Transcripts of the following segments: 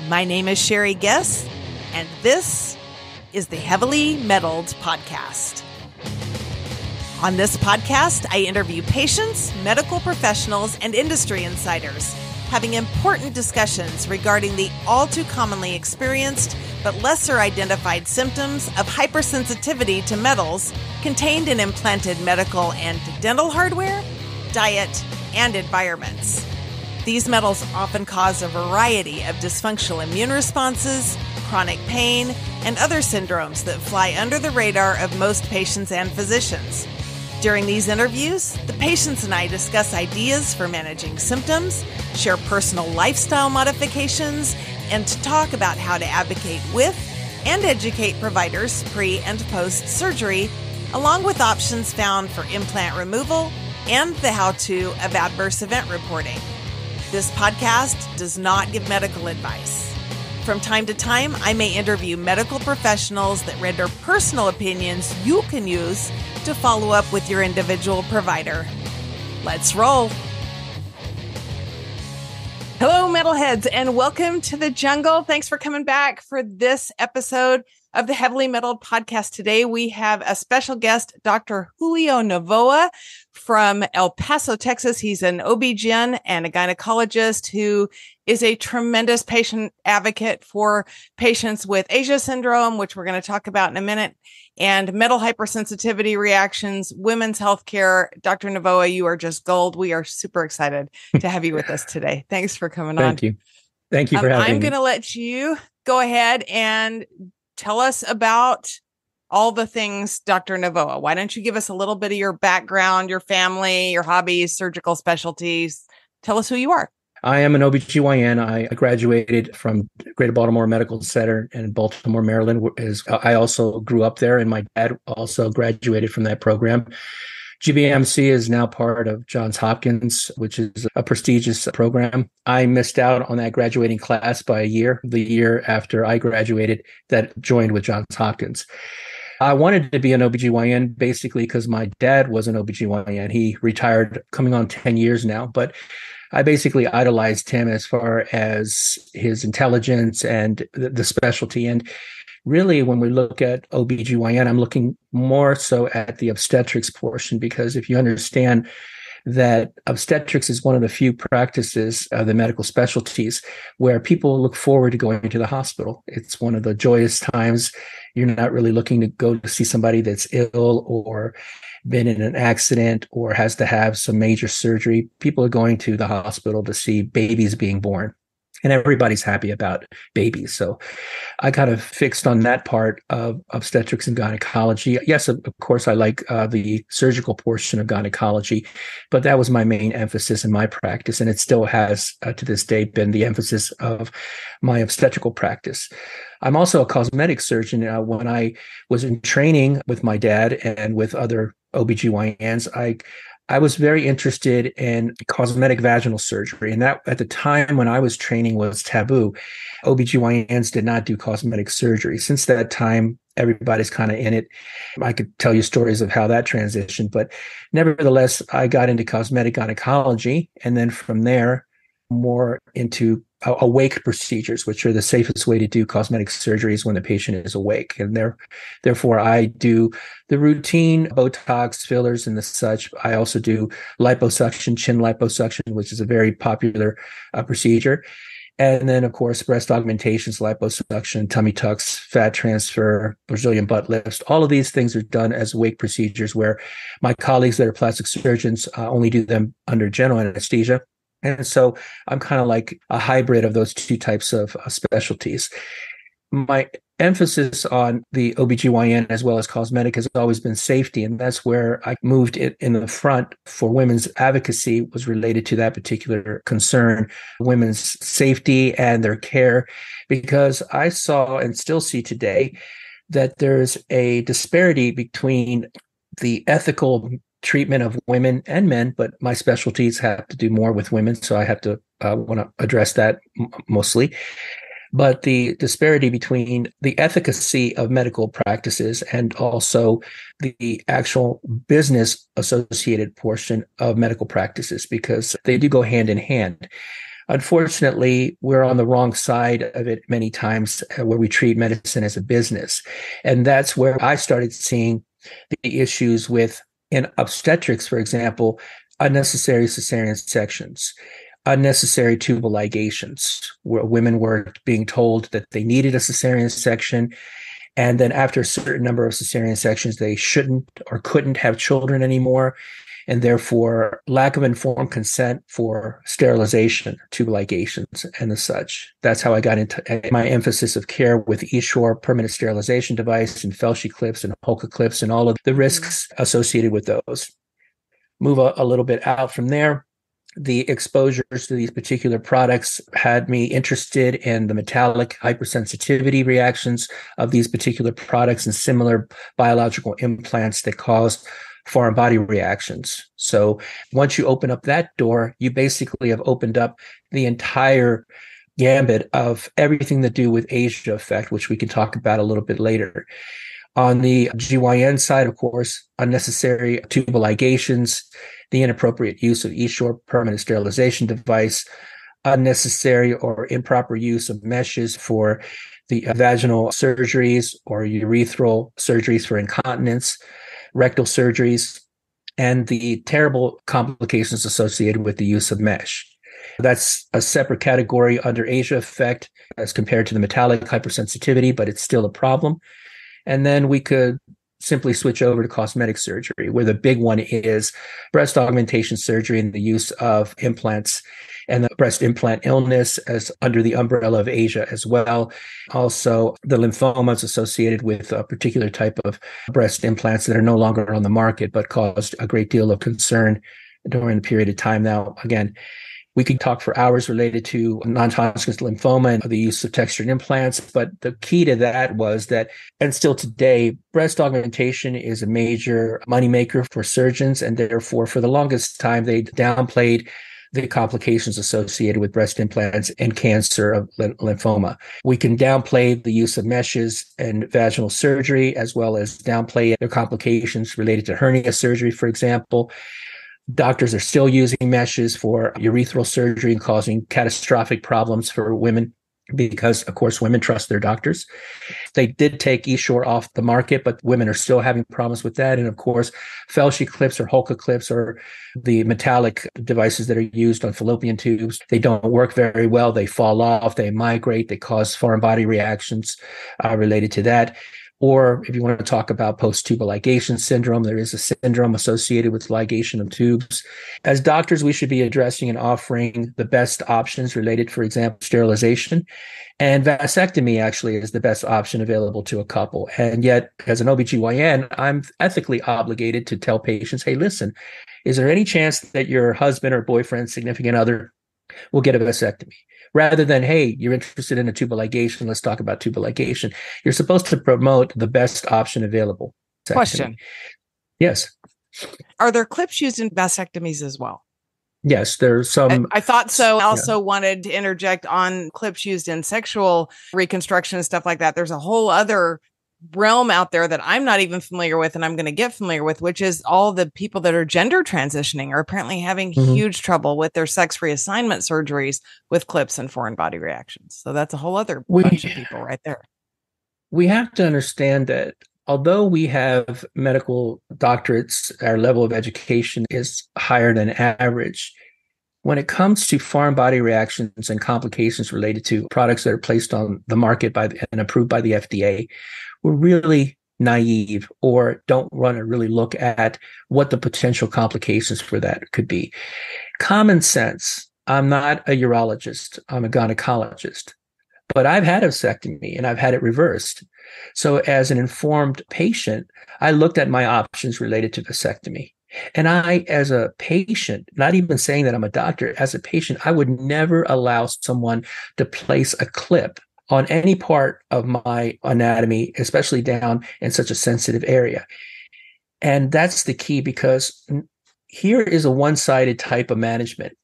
My name is Sherry Guess, and this is the Heavily Meddled Podcast. On this podcast, I interview patients, medical professionals, and industry insiders, having important discussions regarding the all too commonly experienced but lesser identified symptoms of hypersensitivity to metals contained in implanted medical and dental hardware, diet, and environments. These metals often cause a variety of dysfunctional immune responses, chronic pain, and other syndromes that fly under the radar of most patients and physicians. During these interviews, the patients and I discuss ideas for managing symptoms, share personal lifestyle modifications, and talk about how to advocate with and educate providers pre- and post-surgery, along with options found for implant removal and the how-to of adverse event reporting. This podcast does not give medical advice. From time to time, I may interview medical professionals that render personal opinions you can use to follow up with your individual provider. Let's roll. Hello, metalheads, and welcome to the jungle. Thanks for coming back for this episode of the Heavily Meddled Podcast. Today, we have a special guest, Dr. Julio Novoa from El Paso, Texas. He's an OB-GYN and a gynecologist who is a tremendous patient advocate for patients with Asia syndrome, which we're going to talk about in a minute, and metal hypersensitivity reactions, women's healthcare. Dr. Novoa, you are just gold. We are super excited to have you with us today. Thanks for coming on. Thank you. Thank you for having me. I'm going to let you go ahead and tell us about all the things, Dr. Novoa. Why don't you give us a little bit of your background, your family, your hobbies, surgical specialties? Tell us who you are. I am an OB-GYN. I graduated from Greater Baltimore Medical Center in Baltimore, Maryland. I also grew up there, and my dad also graduated from that program. GBMC is now part of Johns Hopkins, which is a prestigious program. I missed out on that graduating class by a year, the year after I graduated that joined with Johns Hopkins. I wanted to be an OB-GYN basically because my dad was an OB-GYN. He retired coming on 10 years now, but I basically idolized him as far as his intelligence and the specialty. And really, when we look at OB-GYN, I'm looking more so at the obstetrics portion, because if you understand that obstetrics is one of the few practices of the medical specialties where people look forward to going to the hospital. It's one of the joyous times. You're not really looking to go to see somebody that's ill or been in an accident or has to have some major surgery. People are going to the hospital to see babies being born. And everybody's happy about babies. So I kind of fixed on that part of obstetrics and gynecology. Yes, of course, I like the surgical portion of gynecology, but that was my main emphasis in my practice. And it still has, to this day, been the emphasis of my obstetrical practice. I'm also a cosmetic surgeon. When I was in training with my dad and with other OB-GYNs, I was very interested in cosmetic vaginal surgery. And that at the time when I was training was taboo. OB-GYNs did not do cosmetic surgery. Since that time, everybody's kind of in it. I could tell you stories of how that transitioned, but nevertheless, I got into cosmetic gynecology. And then from there, more into awake procedures, which are the safest way to do cosmetic surgeries when the patient is awake. And therefore, I do the routine Botox, fillers, and the such. I also do liposuction, chin liposuction, which is a very popular procedure. And then, of course, breast augmentations, liposuction, tummy tucks, fat transfer, Brazilian butt lifts. All of these things are done as awake procedures where my colleagues that are plastic surgeons only do them under general anesthesia. And so I'm kind of like a hybrid of those two types of specialties. My emphasis on the OB-GYN as well as cosmetic has always been safety. And that's where I moved it in the front for women's advocacy was related to that particular concern, women's safety and their care, because I saw and still see today that there's a disparity between the ethical treatment of women and men, but my specialties have to do more with women. So I have to want to address that mostly. But the disparity between the efficacy of medical practices and also the actual business associated portion of medical practices, because they do go hand in hand. Unfortunately, we're on the wrong side of it many times where we treat medicine as a business. And that's where I started seeing the issues with, in obstetrics, for example, unnecessary cesarean sections, unnecessary tubal ligations, where women were being told that they needed a cesarean section. And then after a certain number of cesarean sections, they shouldn't or couldn't have children anymore. And therefore, lack of informed consent for sterilization, tubal ligations, and the such. That's how I got into my emphasis of care with Essure permanent sterilization device and Felshi clips and Holka clips and all of the risks associated with those. Move a little bit out from there. The exposures to these particular products had me interested in the metallic hypersensitivity reactions of these particular products and similar biological implants that cause foreign body reactions. So once you open up that door, you basically have opened up the entire gambit of everything to do with Asia effect, which we can talk about a little bit later. On the GYN side, of course, unnecessary tubal ligations, the inappropriate use of Essure permanent sterilization device, unnecessary or improper use of meshes for the vaginal surgeries or urethral surgeries for incontinence, rectal surgeries, and the terrible complications associated with the use of mesh. That's a separate category under Asia effect as compared to the metallic hypersensitivity, but it's still a problem. And then we could simply switch over to cosmetic surgery, where the big one is breast augmentation surgery and the use of implants and the breast implant illness as under the umbrella of Asia as well. Also, the lymphomas associated with a particular type of breast implants that are no longer on the market, but caused a great deal of concern during the period of time. Now, again, we could talk for hours related to non-Hodgkin's lymphoma and the use of textured implants, but the key to that was that, and still today, breast augmentation is a major moneymaker for surgeons, and therefore, for the longest time, they downplayed the complications associated with breast implants and cancer of lymphoma. We can downplay the use of meshes and vaginal surgery, as well as downplay their complications related to hernia surgery, for example. Doctors are still using meshes for urethral surgery and causing catastrophic problems for women because, of course, women trust their doctors. They did take Essure off the market, but women are still having problems with that. And, of course, Felshi clips or Holka clips or the metallic devices that are used on fallopian tubes, they don't work very well. They fall off. They migrate. They cause foreign body reactions related to that. Or if you want to talk about post-tubal ligation syndrome, there is a syndrome associated with ligation of tubes. As doctors, we should be addressing and offering the best options related, for example, sterilization. And vasectomy actually is the best option available to a couple. And yet, as an OBGYN, I'm ethically obligated to tell patients, hey, listen, is there any chance that your husband or boyfriend, significant other will get a vasectomy? Rather than, hey, you're interested in a tubal ligation, let's talk about tubal ligation. You're supposed to promote the best option available. Question. Yes. Are there clips used in vasectomies as well? Yes, there's some. I thought so. I also wanted to interject on clips used in sexual reconstruction and stuff like that. There's a whole other realm out there that I'm not even familiar with, and I'm going to get familiar with, which is all the people that are gender transitioning are apparently having huge trouble with their sex reassignment surgeries with clips and foreign body reactions. So that's a whole other bunch of people right there. We have to understand that although we have medical doctorates, our level of education is higher than average. When it comes to foreign body reactions and complications related to products that are placed on the market and approved by the FDA, we're really naive or don't want to really look at what the potential complications for that could be. Common sense. I'm not a urologist. I'm a gynecologist. But I've had a vasectomy and I've had it reversed. So as an informed patient, I looked at my options related to vasectomy. And I, as a patient, not even saying that I'm a doctor, as a patient, I would never allow someone to place a clip on any part of my anatomy, especially down in such a sensitive area. And that's the key, because here is a one-sided type of management.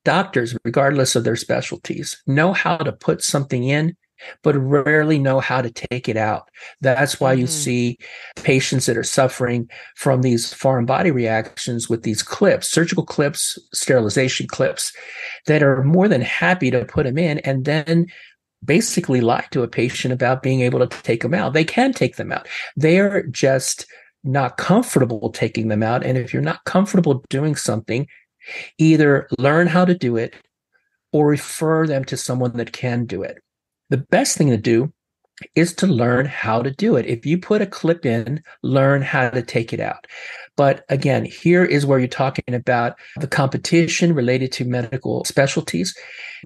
Doctors, regardless of their specialties, know how to put something in but rarely know how to take it out. That's why you Mm-hmm. see patients that are suffering from these foreign body reactions with these clips, surgical clips, sterilization clips, that are more than happy to put them in and then basically lie to a patient about being able to take them out. They can take them out. They're just not comfortable taking them out. And if you're not comfortable doing something, either learn how to do it or refer them to someone that can do it. The best thing to do is to learn how to do it. If you put a clip in, learn how to take it out. But again, here is where you're talking about the competition related to medical specialties.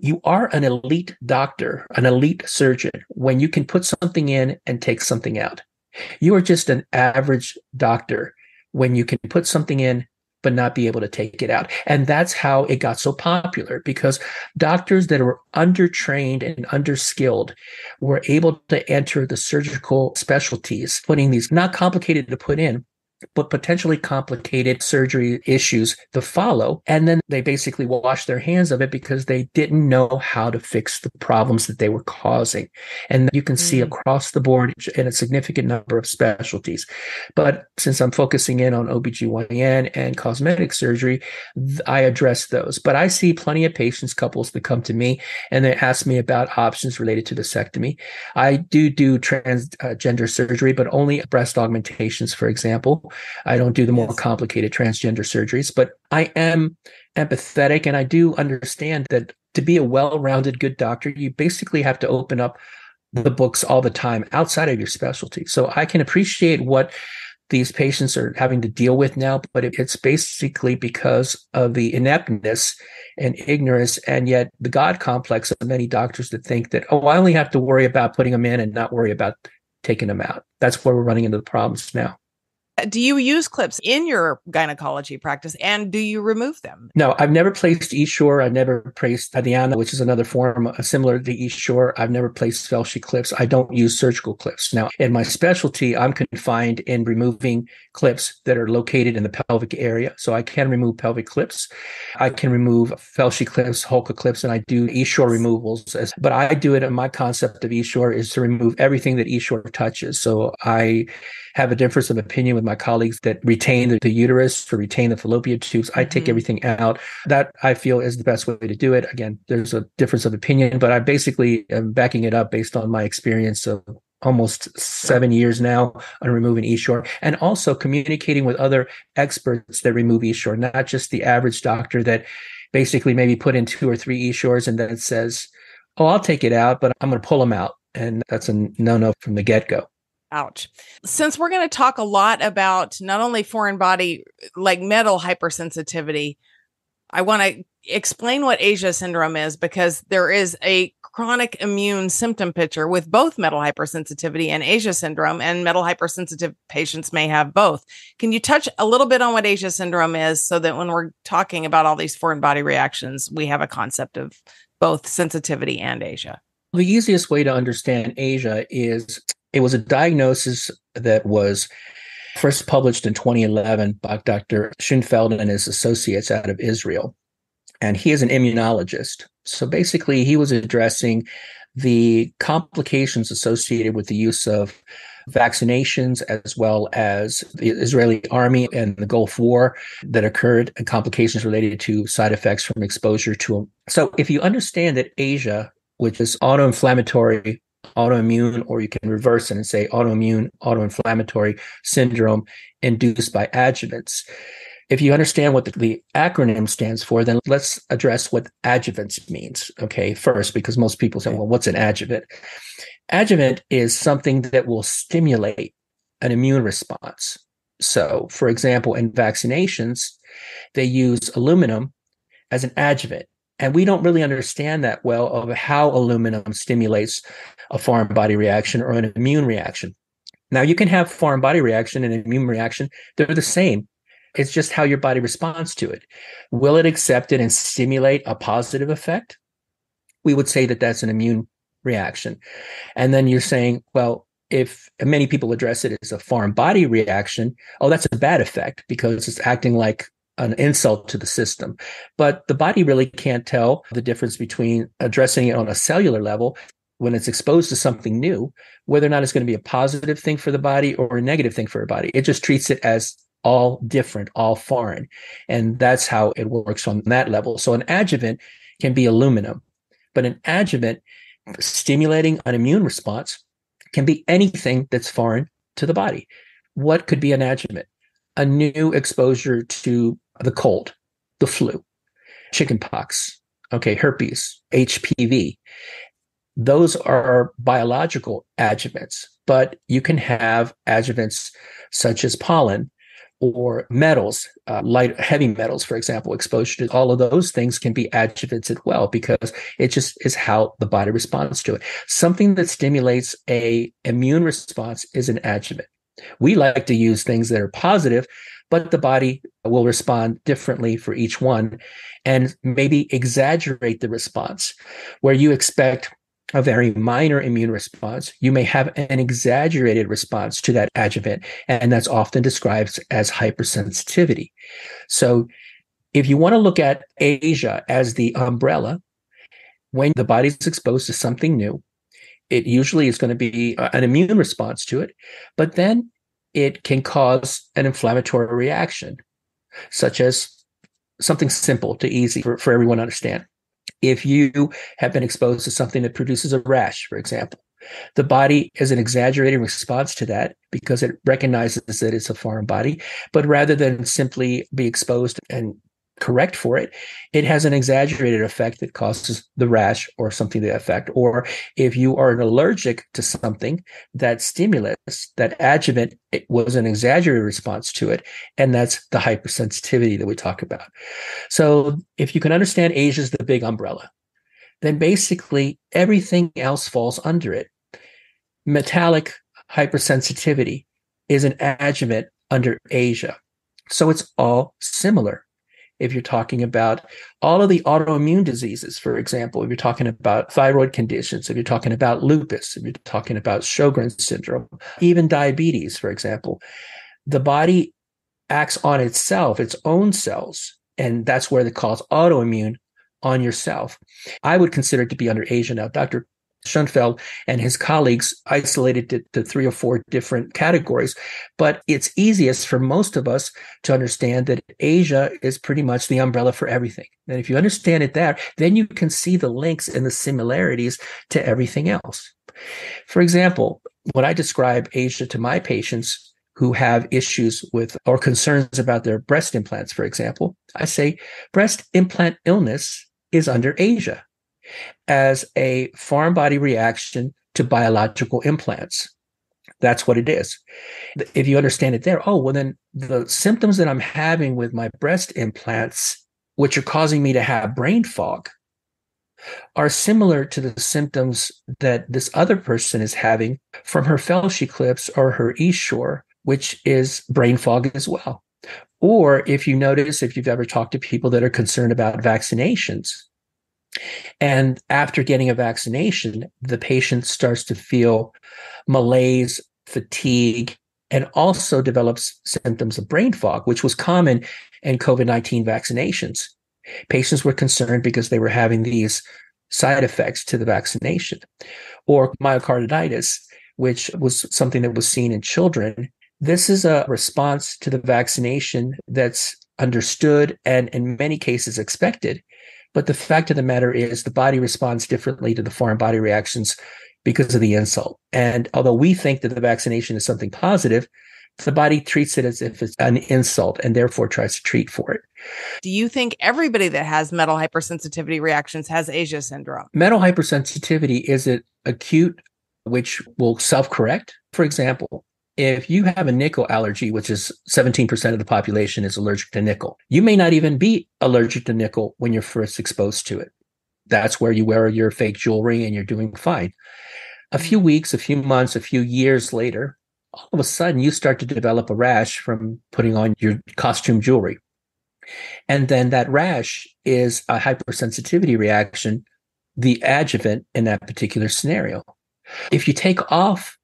You are an elite doctor, an elite surgeon, when you can put something in and take something out. You are just an average doctor when you can put something in but not be able to take it out. And that's how it got so popular, because doctors that were undertrained and underskilled were able to enter the surgical specialties, putting these not complicated to put in, but potentially complicated surgery issues to follow. And then they basically washed their hands of it because they didn't know how to fix the problems that they were causing. And you can see across the board in a significant number of specialties. But since I'm focusing in on OBGYN and cosmetic surgery, I address those. But I see plenty of patients, couples that come to me and they ask me about options related to vasectomy. I do transgender surgery, but only breast augmentations, for example. I don't do the more complicated transgender surgeries, but I am empathetic and I do understand that to be a well-rounded good doctor, you basically have to open up the books all the time outside of your specialty. So I can appreciate what these patients are having to deal with now, but it's basically because of the ineptness and ignorance, and yet the God complex of many doctors that think that, I only have to worry about putting them in and not worry about taking them out. That's where we're running into the problems now. Do you use clips in your gynecology practice, and do you remove them? No, I've never placed Essure. I've never placed Adiana, which is another form similar to Essure. I've never placed Felshi clips. I don't use surgical clips. Now, in my specialty, I'm confined in removing clips that are located in the pelvic area. So I can remove pelvic clips. I can remove Felshi clips, Holka clips, and I do Essure removals. But I do it, and my concept of Essure is to remove everything that Essure touches. So I have a difference of opinion with my colleagues that retain the uterus, to retain the fallopian tubes. I take everything out. That I feel is the best way to do it. Again, there's a difference of opinion, but I basically am backing it up based on my experience of almost 7 years now on removing Essure, and also communicating with other experts that remove Essure, not just the average doctor that basically maybe put in 2 or 3 Essures and then says, oh, I'll take it out, but I'm going to pull them out. And that's a no-no from the get-go. Ouch. Since we're going to talk a lot about not only foreign body, like metal hypersensitivity, I want to explain what Asia syndrome is, because there is a chronic immune symptom picture with both metal hypersensitivity and Asia syndrome, and metal hypersensitive patients may have both. Can you touch a little bit on what Asia syndrome is, so that when we're talking about all these foreign body reactions, we have a concept of both sensitivity and Asia? The easiest way to understand Asia is it was a diagnosis that was first published in 2011 by Dr. Schoenfeld and his associates out of Israel. And he is an immunologist. So basically, he was addressing the complications associated with the use of vaccinations, as well as the Israeli army and the Gulf War that occurred, and complications related to side effects from exposure to them. So if you understand that Asia, which is autoinflammatory, autoimmune, or you can reverse it and say autoimmune, autoinflammatory syndrome induced by adjuvants. If you understand what the acronym stands for, then let's address what adjuvants means, okay, first, because most people say, well, what's an adjuvant? Adjuvant is something that will stimulate an immune response. So, for example, in vaccinations, they use aluminum as an adjuvant. And we don't really understand that well of how aluminum stimulates a foreign body reaction or an immune reaction. Now, you can have foreign body reaction and immune reaction. They're the same. It's just how your body responds to it. Will it accept it and stimulate a positive effect? We would say that that's an immune reaction. And then you're saying, well, if many people address it as a foreign body reaction, oh, that's a bad effect because it's acting like an insult to the system. But the body really can't tell the difference between addressing it on a cellular level when it's exposed to something new, whether or not it's going to be a positive thing for the body or a negative thing for the body. It just treats it as all different, all foreign. And that's how it works on that level. So an adjuvant can be aluminum, but an adjuvant stimulating an immune response can be anything that's foreign to the body. What could be an adjuvant? A new exposure to the cold, the flu, chickenpox, herpes, HPV. Those are biological adjuvants, but you can have adjuvants such as pollen or metals, heavy metals, for example. Exposure to all of those things can be adjuvants as well, because it just is how the body responds to it. Something that stimulates a immune response is an adjuvant. We like to use things that are positive, but the body will respond differently for each one and maybe exaggerate the response. Where you expect a very minor immune response, you may have an exaggerated response to that adjuvant, and that's often described as hypersensitivity. So if you want to look at Asia as the umbrella, when the body's exposed to something new, it usually is going to be an immune response to it, but then it can cause an inflammatory reaction, such as something simple to easy for everyone to understand. If you have been exposed to something that produces a rash, for example, the body is an exaggerated response to that because it recognizes that it's a foreign body. But rather than simply be exposed and correct for it, it has an exaggerated effect that causes the rash or something to that effect. Or if you are allergic to something, that stimulus, that adjuvant, it was an exaggerated response to it. And that's the hypersensitivity that we talk about. So if you can understand Asia as the big umbrella, then basically everything else falls under it. Metallic hypersensitivity is an adjuvant under Asia. So it's all similar. If you're talking about all of the autoimmune diseases, for example, if you're talking about thyroid conditions, if you're talking about lupus, if you're talking about Sjogren's syndrome, even diabetes, for example, the body acts on itself, its own cells, and that's where they cause autoimmune on yourself. I would consider it to be under Asia. Now, Dr. Schoenfeld and his colleagues isolated it to 3 or 4 different categories, but it's easiest for most of us to understand that Asia is pretty much the umbrella for everything. And if you understand it there, then you can see the links and the similarities to everything else. For example, when I describe Asia to my patients who have issues with or concerns about their breast implants, for example, I say breast implant illness is under Asia as a foreign body reaction to biological implants. That's what it is. If you understand it there, then the symptoms that I'm having with my breast implants, which are causing me to have brain fog, are similar to the symptoms that this other person is having from her Felshi clips or her Essure, which is brain fog as well. Or if you notice, if you've ever talked to people that are concerned about vaccinations, and after getting a vaccination, the patient starts to feel malaise, fatigue, and also develops symptoms of brain fog, which was common in COVID-19 vaccinations. Patients were concerned because they were having these side effects to the vaccination. Or myocarditis, which was something that was seen in children. This is a response to the vaccination that's understood and in many cases expected. But the fact of the matter is the body responds differently to the foreign body reactions because of the insult. And although we think that the vaccination is something positive, the body treats it as if it's an insult and therefore tries to treat for it. Do you think everybody that has metal hypersensitivity reactions has Asia syndrome? Metal hypersensitivity is it acute, which will self-correct. For example, if you have a nickel allergy, which is 17% of the population is allergic to nickel, you may not even be allergic to nickel when you're first exposed to it. That's where you wear your fake jewelry and you're doing fine. A few weeks, a few months, a few years later, all of a sudden you start to develop a rash from putting on your costume jewelry. And then that rash is a hypersensitivity reaction, the adjuvant in that particular scenario. If you take off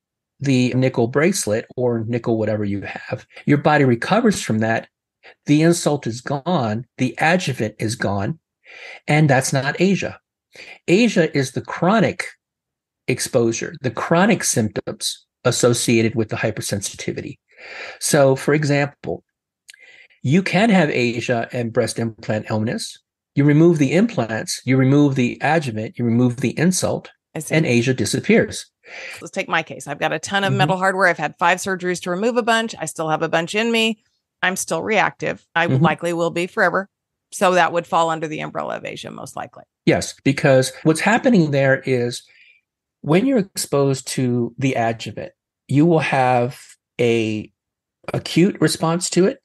the nickel bracelet or nickel whatever you have, your body recovers from that. The insult is gone. The adjuvant is gone. And that's not Asia. Asia is the chronic exposure, the chronic symptoms associated with the hypersensitivity. So, for example, you can have Asia and breast implant illness. You remove the implants, you remove the adjuvant, you remove the insult, and Asia disappears. Let's take my case. I've got a ton of metal hardware. I've had 5 surgeries to remove a bunch. I still have a bunch in me. I'm still reactive. I likely will be forever. So that would fall under the umbrella of Asia, most likely. Yes, because what's happening there is when you're exposed to the adjuvant, you will have a acute response to it.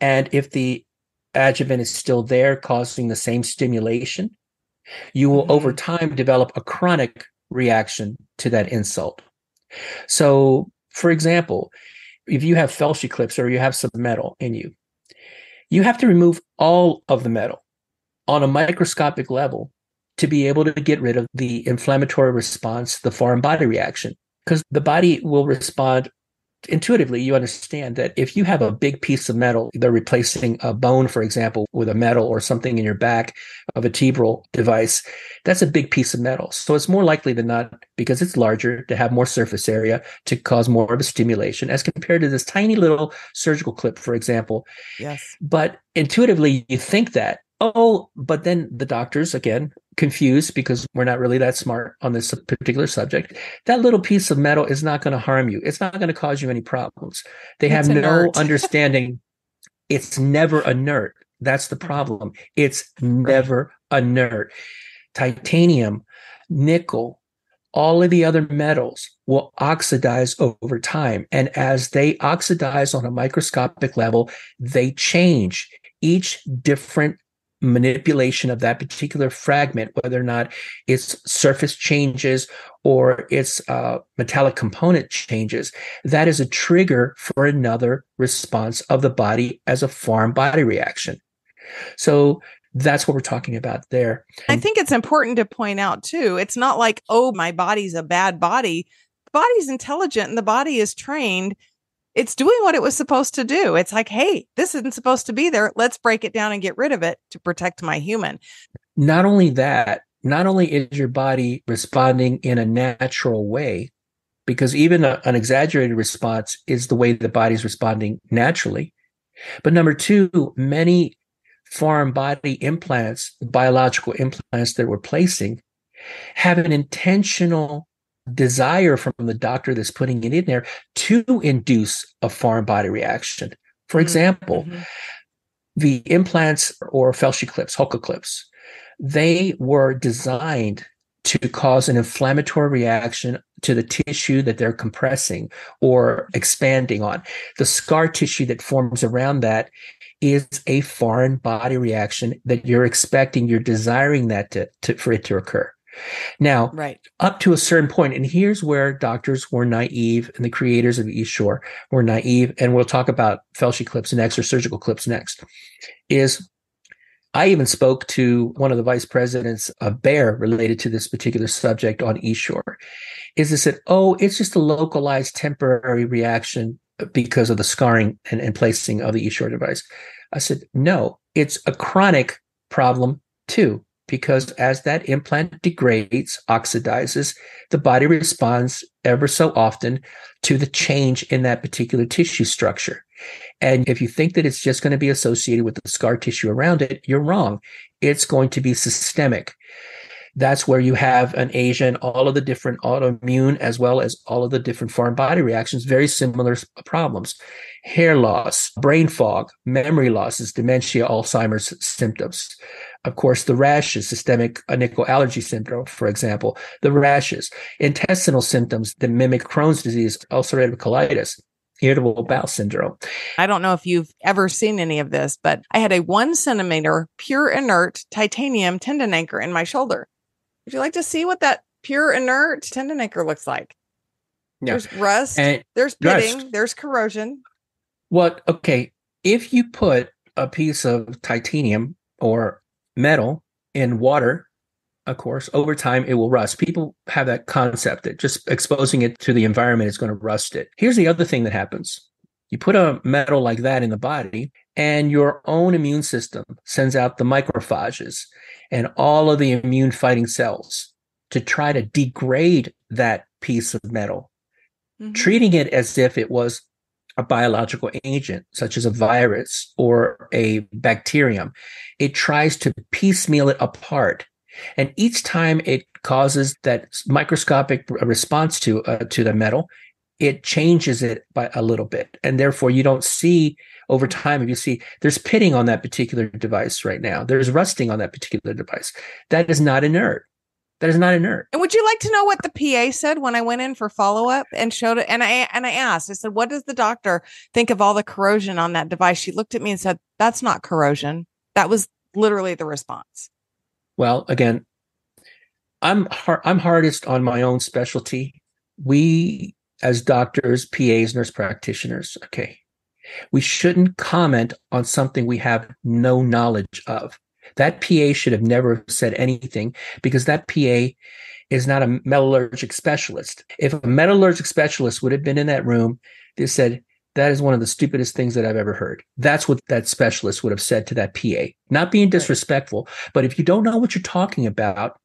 And if the adjuvant is still there causing the same stimulation, you will over time develop a chronic reaction to that insult. So, for example, if you have Felshi clips or you have some metal in you, you have to remove all of the metal on a microscopic level to be able to get rid of the inflammatory response, the foreign body reaction, because the body will respond. Intuitively, you understand that if you have a big piece of metal, they're replacing a bone, for example, with a metal or something in your back of a vertebral device, that's a big piece of metal. So it's more likely than not, because it's larger, to have more surface area, to cause more of a stimulation as compared to this tiny little surgical clip, for example. Yes. But intuitively, you think that, oh, but then the doctors, again, confused because we're not really that smart on this particular subject. That little piece of metal is not going to harm you. It's not going to cause you any problems. They have no understanding. It's never inert. That's the problem. It's never inert. Titanium, nickel, all of the other metals will oxidize over time. And as they oxidize on a microscopic level, they change. Each different manipulation of that particular fragment, whether or not its surface changes or its metallic component changes, that is a trigger for another response of the body as a foreign body reaction. So that's what we're talking about there. I think it's important to point out too, it's not like, oh, my body's a bad body. The body's intelligent and the body is trained. It's doing what it was supposed to do. It's like, hey, this isn't supposed to be there. Let's break it down and get rid of it to protect my human. Not only that, not only is your body responding in a natural way, because even an exaggerated response is the way the body's responding naturally. But number two, many foreign body implants, biological implants that we're placing, have an intentional desire from the doctor that's putting it in there to induce a foreign body reaction. For example, the implants or Felshi clips, Hulka clips, they were designed to cause an inflammatory reaction to the tissue that they're compressing or expanding on. The scar tissue that forms around that is a foreign body reaction that you're expecting, you're desiring that for it to occur. Now, up to a certain point, and here's where doctors were naive and the creators of Essure were naive, and we'll talk about Felshi clips next or surgical clips next, is I even spoke to one of the vice presidents of Bayer related to this particular subject on Essure, is they said, oh, it's just a localized temporary reaction because of the scarring and placing of the Essure device. I said, no, it's a chronic problem too. Because as that implant degrades, oxidizes, the body responds ever so often to the change in that particular tissue structure. And if you think that it's just going to be associated with the scar tissue around it, you're wrong. It's going to be systemic. That's where you have an Asia and all of the different autoimmune as well as all of the different foreign body reactions, very similar problems. Hair loss, brain fog, memory losses, dementia, Alzheimer's symptoms. Of course, the rashes, systemic nickel allergy syndrome, for example, the rashes, intestinal symptoms that mimic Crohn's disease, ulcerative colitis, irritable bowel syndrome. I don't know if you've ever seen any of this, but I had a 1 centimeter pure inert titanium tendon anchor in my shoulder. Would you like to see what that pure inert tendon anchor looks like? Yeah. There's rust, there's pitting, there's corrosion. Okay, if you put a piece of titanium or metal in water, of course, over time it will rust. People have that concept that just exposing it to the environment is going to rust it. Here's the other thing that happens. You put a metal like that in the body, and your own immune system sends out the macrophages and all of the immune fighting cells to try to degrade that piece of metal, treating it as if it was a biological agent, such as a virus or a bacterium. It tries to piecemeal it apart. And each time it causes that microscopic response to the metal, it changes it by a little bit. And therefore, you don't see over time, if you see there's pitting on that particular device right now, there's rusting on that particular device. That is not inert. That is not inert. And would you like to know what the PA said when I went in for follow-up and showed it? And I asked, I said, what does the doctor think of all the corrosion on that device? She looked at me and said, that's not corrosion. That was literally the response. Well, again, I'm hardest on my own specialty. We, as doctors, PAs, nurse practitioners, okay, we shouldn't comment on something we have no knowledge of. That PA should have never said anything because that PA is not a metallurgic specialist. If a metallurgic specialist would have been in that room, they said, that is one of the stupidest things that I've ever heard. That's what that specialist would have said to that PA. Not being disrespectful, but if you don't know what you're talking about,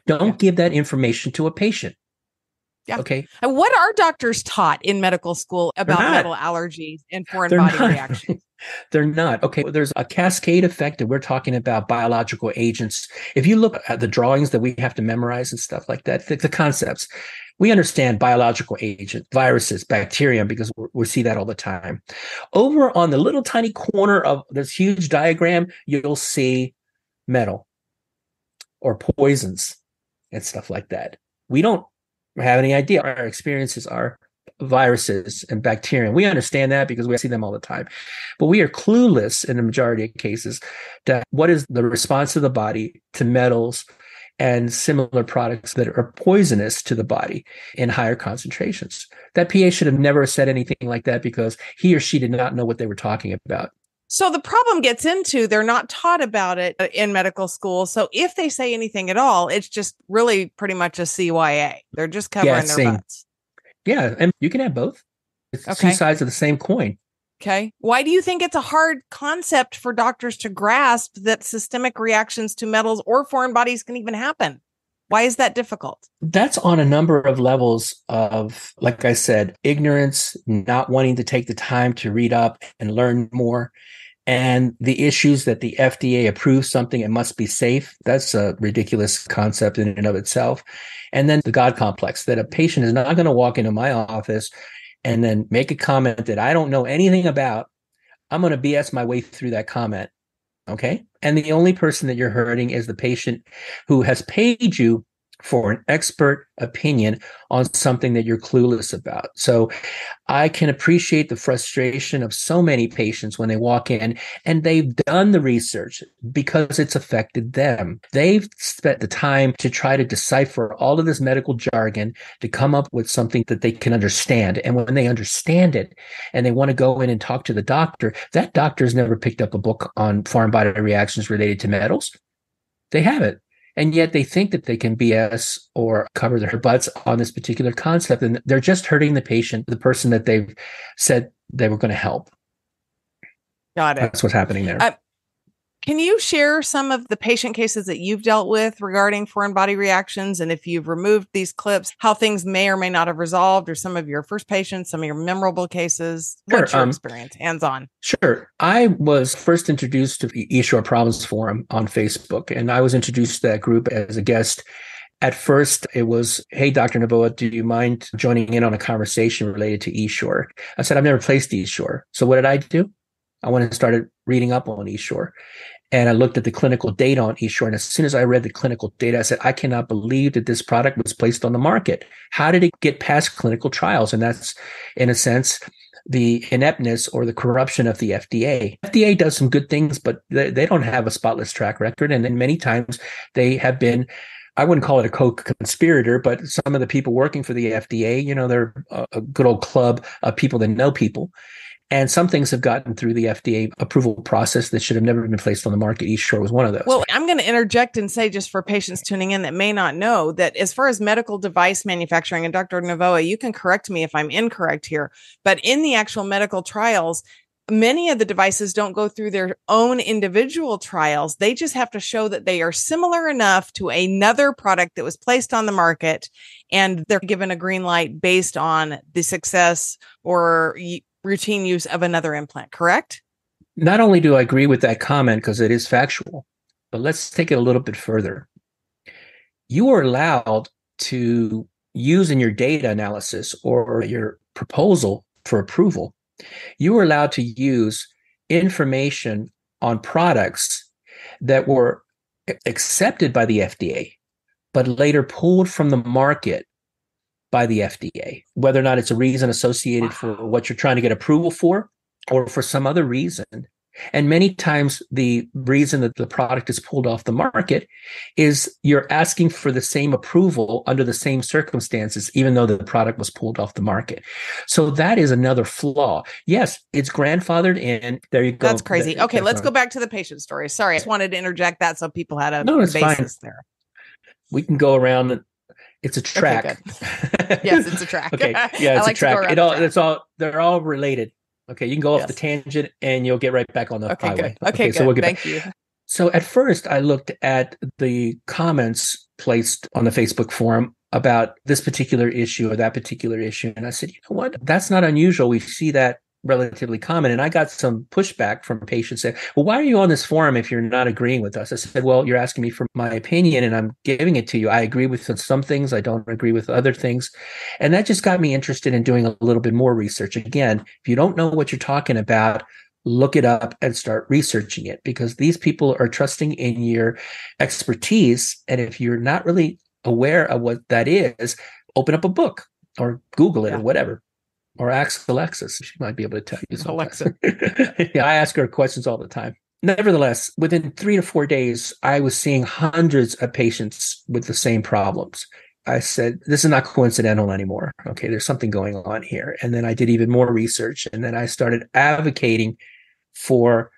don't give that information to a patient. Yeah. Okay. And what are doctors taught in medical school about metal allergies and foreign body reactions? They're not. Okay. There's a cascade effect, and we're talking about biological agents. If you look at the drawings that we have to memorize and stuff like that, the concepts, we understand biological agent, viruses, bacterium, because we see that all the time. Over on the little tiny corner of this huge diagram, you'll see metal or poisons and stuff like that. We don't have any idea. Our experiences are viruses and bacteria. We understand that because we see them all the time. But we are clueless in the majority of cases that what is the response of the body to metals and similar products that are poisonous to the body in higher concentrations. That PA should have never said anything like that because he or she did not know what they were talking about. So the problem gets into they're not taught about it in medical school. So if they say anything at all, it's just really pretty much a CYA. They're just covering their butts. Yeah, and you can have both. It's two sides of the same coin. Okay. Why do you think it's a hard concept for doctors to grasp that systemic reactions to metals or foreign bodies can even happen? Why is that difficult? That's on a number of levels of, like I said, ignorance, not wanting to take the time to read up and learn more, and the issues that the FDA approves something, it must be safe. That's a ridiculous concept in and of itself. And then the God complex that a patient is not going to walk into my office and then make a comment that I don't know anything about. I'm going to BS my way through that comment. Okay. And the only person that you're hurting is the patient who has paid you for an expert opinion on something that you're clueless about. So I can appreciate the frustration of so many patients when they walk in and they've done the research because it's affected them. They've spent the time to try to decipher all of this medical jargon to come up with something that they can understand. And when they understand it and they want to go in and talk to the doctor, that doctor's never picked up a book on foreign body reactions related to metals. They haven't. And yet they think that they can BS or cover their butts on this particular concept. And they're just hurting the patient, the person that they've said they were going to help. Got it. That's what's happening there. Can you share some of the patient cases that you've dealt with regarding foreign body reactions? And if you've removed these clips, how things may or may not have resolved, or some of your first patients, some of your memorable cases? Sure. What's your experience? Hands-on. Sure. I was first introduced to the Essure Problems Forum on Facebook, and I was introduced to that group as a guest. At first, it was, hey, Dr. Novoa, do you mind joining in on a conversation related to Essure? I said, I've never placed Essure. So what did I do? I went and started reading up on Essure. And I looked at the clinical data on Essure. And as soon as I read the clinical data, I said, I cannot believe that this product was placed on the market. How did it get past clinical trials? And that's, in a sense, the ineptness or the corruption of the FDA. FDA does some good things, but they don't have a spotless track record. And then many times they have been, I wouldn't call it a co-conspirator, but some of the people working for the FDA, you know, they're a good old club of people that know people. And some things have gotten through the FDA approval process that should have never been placed on the market. Essure was one of those. Well, I'm going to interject and say, just for patients tuning in that may not know, that as far as medical device manufacturing, and Dr. Novoa, you can correct me if I'm incorrect here, but in the actual medical trials, many of the devices don't go through their own individual trials. They just have to show that they are similar enough to another product that was placed on the market, and they're given a green light based on the success or routine use of another implant, correct? Not only do I agree with that comment because it is factual, but let's take it a little bit further. You are allowed to use in your data analysis or your proposal for approval, you are allowed to use information on products that were accepted by the FDA, but later pulled from the market by the FDA, whether or not it's a reason associated for what you're trying to get approval for or for some other reason. And many times the reason that the product is pulled off the market is you're asking for the same approval under the same circumstances, even though the product was pulled off the market. So that is another flaw. Yes, it's grandfathered in. There you go. That's crazy. Okay, let's go back to the patient story. Sorry, I just wanted to interject that so people had a basis fine. there. We can go around. It's a track. Okay, yes, it's a track. Okay, yeah, it's a track. They're all related. Okay, you can go off the tangent and you'll get right back on the highway. Good. Okay, good. So we'll get Thank back. you. So at first I looked at the comments placed on the Facebook forum about this particular issue or that particular issue. And I said, you know what? That's not unusual. We see that relatively common. And I got some pushback from patients saying, well, why are you on this forum if you're not agreeing with us? I said, well, you're asking me for my opinion and I'm giving it to you. I agree with some things. I don't agree with other things. And that just got me interested in doing a little bit more research. Again, if you don't know what you're talking about, look it up and start researching it, because these people are trusting in your expertise. And if you're not really aware of what that is, open up a book or Google it or whatever. Or ask Alexis. She might be able to tell you something. Alexa. Yeah, I ask her questions all the time. Nevertheless, within 3 to 4 days, I was seeing hundreds of patients with the same problems. I said, this is not coincidental anymore. Okay, there's something going on here. And then I did even more research. And then I started advocating for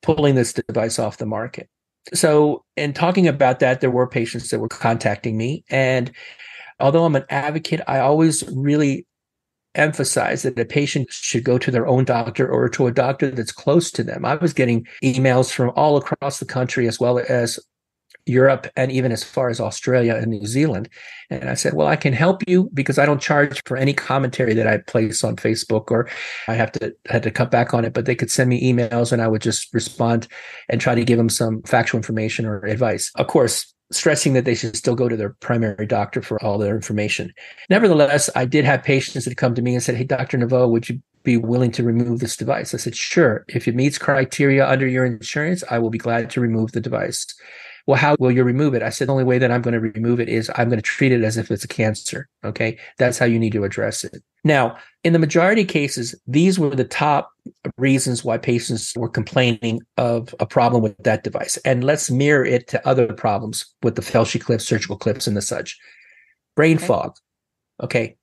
pulling this device off the market. So in talking about that, there were patients that were contacting me. And although I'm an advocate, I always really emphasize that a patient should go to their own doctor or to a doctor that's close to them. I was getting emails from all across the country, as well as Europe and even as far as Australia and New Zealand. And I said, well, I can help you because I don't charge for any commentary that I place on Facebook, or I had to cut back on it, but they could send me emails and I would just respond and try to give them some factual information or advice. Of course, stressing that they should still go to their primary doctor for all their information. Nevertheless, I did have patients that come to me and said, hey, Dr. Novoa, would you be willing to remove this device? I said, sure. If it meets criteria under your insurance, I will be glad to remove the device. Well, how will you remove it? I said, the only way that I'm going to remove it is I'm going to treat it as if it's a cancer. Okay. That's how you need to address it. Now, in the majority of cases, these were the top reasons why patients were complaining of a problem with that device. And let's mirror it to other problems with the Felshie clips, surgical clips, and the such. Brain fog. Okay.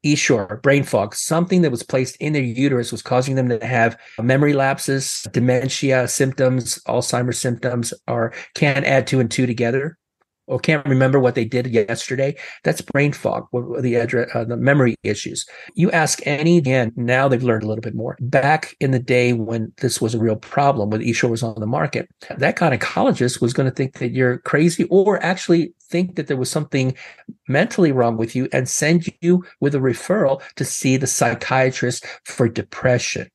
Essure, brain fog, something that was placed in their uterus was causing them to have memory lapses, dementia symptoms, Alzheimer's symptoms, or can't add 2 and 2 together, or can't remember what they did yesterday. That's brain fog, the memory issues. You ask any, and now they've learned a little bit more. Back in the day when this was a real problem, when Essure was on the market, that gynecologist was going to think that you're crazy, or actually think that there was something mentally wrong with you and send you with a referral to see the psychiatrist for depression.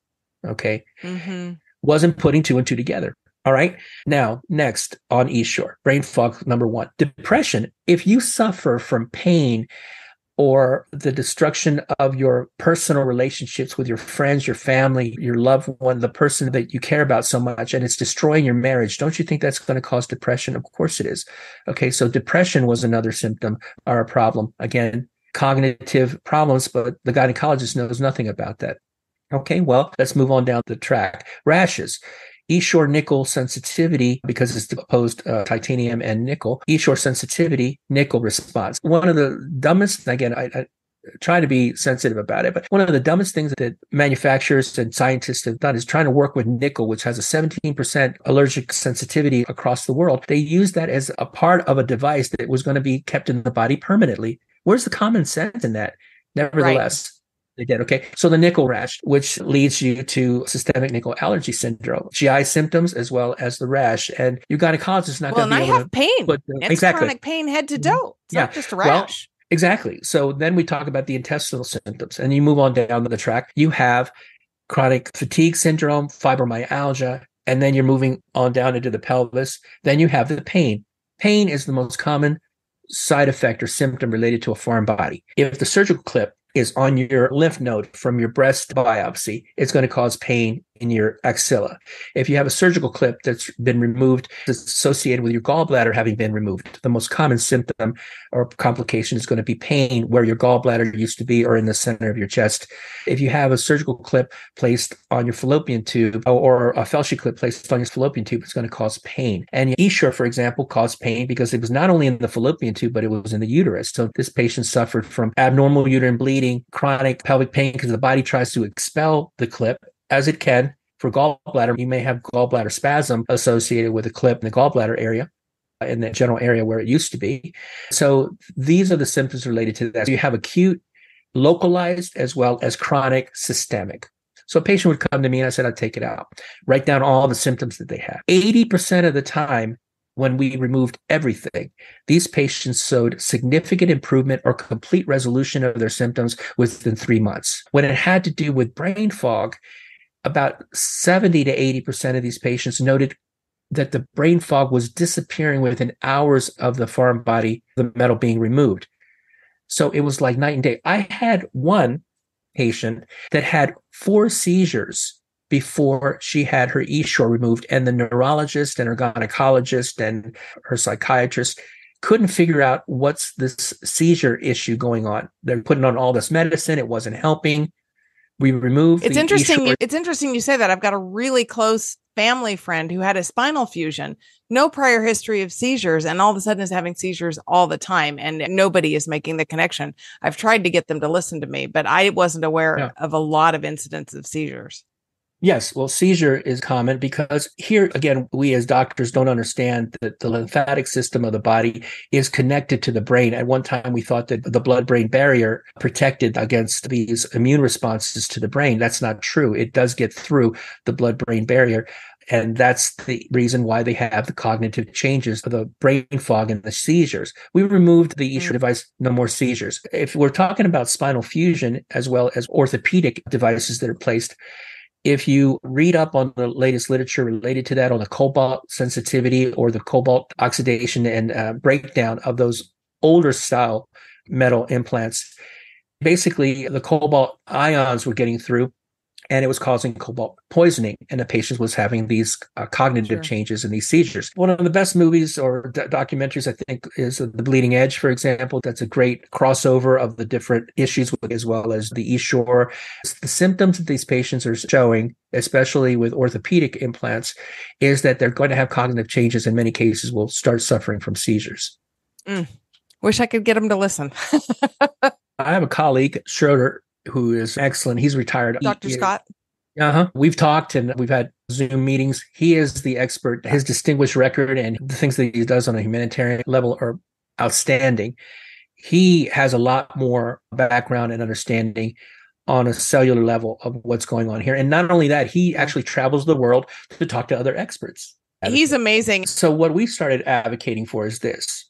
Okay. Mm-hmm. Wasn't putting 2 and 2 together. All right. Now, next on Essure, brain fog, number 1. Depression. If you suffer from pain or the destruction of your personal relationships with your friends, your family, your loved one, the person that you care about so much, and it's destroying your marriage, don't you think that's going to cause depression? Of course it is. Okay. So depression was another symptom or a problem. Again, cognitive problems, but the gynecologist knows nothing about that. Okay. Well, let's move on down the track. Rashes. Essure nickel sensitivity, because it's opposed titanium and nickel. Essure sensitivity, nickel response. One of the dumbest, again, I try to be sensitive about it, but one of the dumbest things that manufacturers and scientists have done is trying to work with nickel, which has a 17% allergic sensitivity across the world. They use that as a part of a device that was going to be kept in the body permanently. Where's the common sense in that? Nevertheless, They did. Okay. So the nickel rash, which leads you to systemic nickel allergy syndrome, GI symptoms, as well as the rash. And your gynecologist is not going to be able to have pain. It's exactly chronic pain head to toe. It's not just a rash. Well, exactly. So then we talk about the intestinal symptoms, and you move on down the track. You have chronic fatigue syndrome, fibromyalgia, and then you're moving on down into the pelvis. Then you have the pain. Pain is the most common side effect or symptom related to a foreign body. If the surgical clip is on your lymph node from your breast biopsy, it's going to cause pain in your axilla. If you have a surgical clip that's been removed, that's associated with your gallbladder having been removed, the most common symptom or complication is going to be pain where your gallbladder used to be or in the center of your chest. If you have a surgical clip placed on your fallopian tube or a Felshi clip placed on your fallopian tube, it's going to cause pain. And Essure, for example, caused pain because it was not only in the fallopian tube, but it was in the uterus. So this patient suffered from abnormal uterine bleeding, chronic pelvic pain because the body tries to expel the clip as it can. For gallbladder, you may have gallbladder spasm associated with a clip in the gallbladder area, in the general area where it used to be. So these are the symptoms related to that. So you have acute, localized, as well as chronic, systemic. So a patient would come to me and I said, I'd take it out, write down all the symptoms that they have. 80% of the time, when we removed everything, these patients showed significant improvement or complete resolution of their symptoms within 3 months. When it had to do with brain fog, about 70 to 80% of these patients noted that the brain fog was disappearing within hours of the foreign body, the metal being removed. So it was like night and day. I had one patient that had 4 seizures before she had her Essure removed, and the neurologist and her gynecologist and her psychiatrist couldn't figure out what's this seizure issue going on. They're putting on all this medicine. It wasn't helping. We removed It's interesting. It's interesting you say that. I've got a really close family friend who had a spinal fusion, no prior history of seizures, and all of a sudden is having seizures all the time. And nobody is making the connection. I've tried to get them to listen to me, but I wasn't aware of a lot of incidents of seizures. Yes, well, seizure is common because here, again, we as doctors don't understand that the lymphatic system of the body is connected to the brain. At one time, we thought that the blood-brain barrier protected against these immune responses to the brain. That's not true. It does get through the blood-brain barrier. And that's the reason why they have the cognitive changes of the brain fog and the seizures. We removed the Essure device, no more seizures. If we're talking about spinal fusion as well as orthopedic devices that are placed, if you read up on the latest literature related to that, on the cobalt sensitivity or the cobalt oxidation and breakdown of those older style metal implants, basically the cobalt ions were getting through and it was causing cobalt poisoning. And the patient was having these cognitive changes and these seizures. One of the best movies or documentaries, I think, is The Bleeding Edge, for example. That's a great crossover of the different issues as well as the Essure. The symptoms that these patients are showing, especially with orthopedic implants, is that they're going to have cognitive changes. In many cases, will start suffering from seizures. Wish I could get them to listen. I have a colleague, Schroeder, who is excellent. He's retired. Dr. Scott? We've talked and we've had Zoom meetings. He is the expert. His distinguished record and the things that he does on a humanitarian level are outstanding. He has a lot more background and understanding on a cellular level of what's going on here. And not only that, he actually travels the world to talk to other experts. He's amazing. So what we started advocating for is this.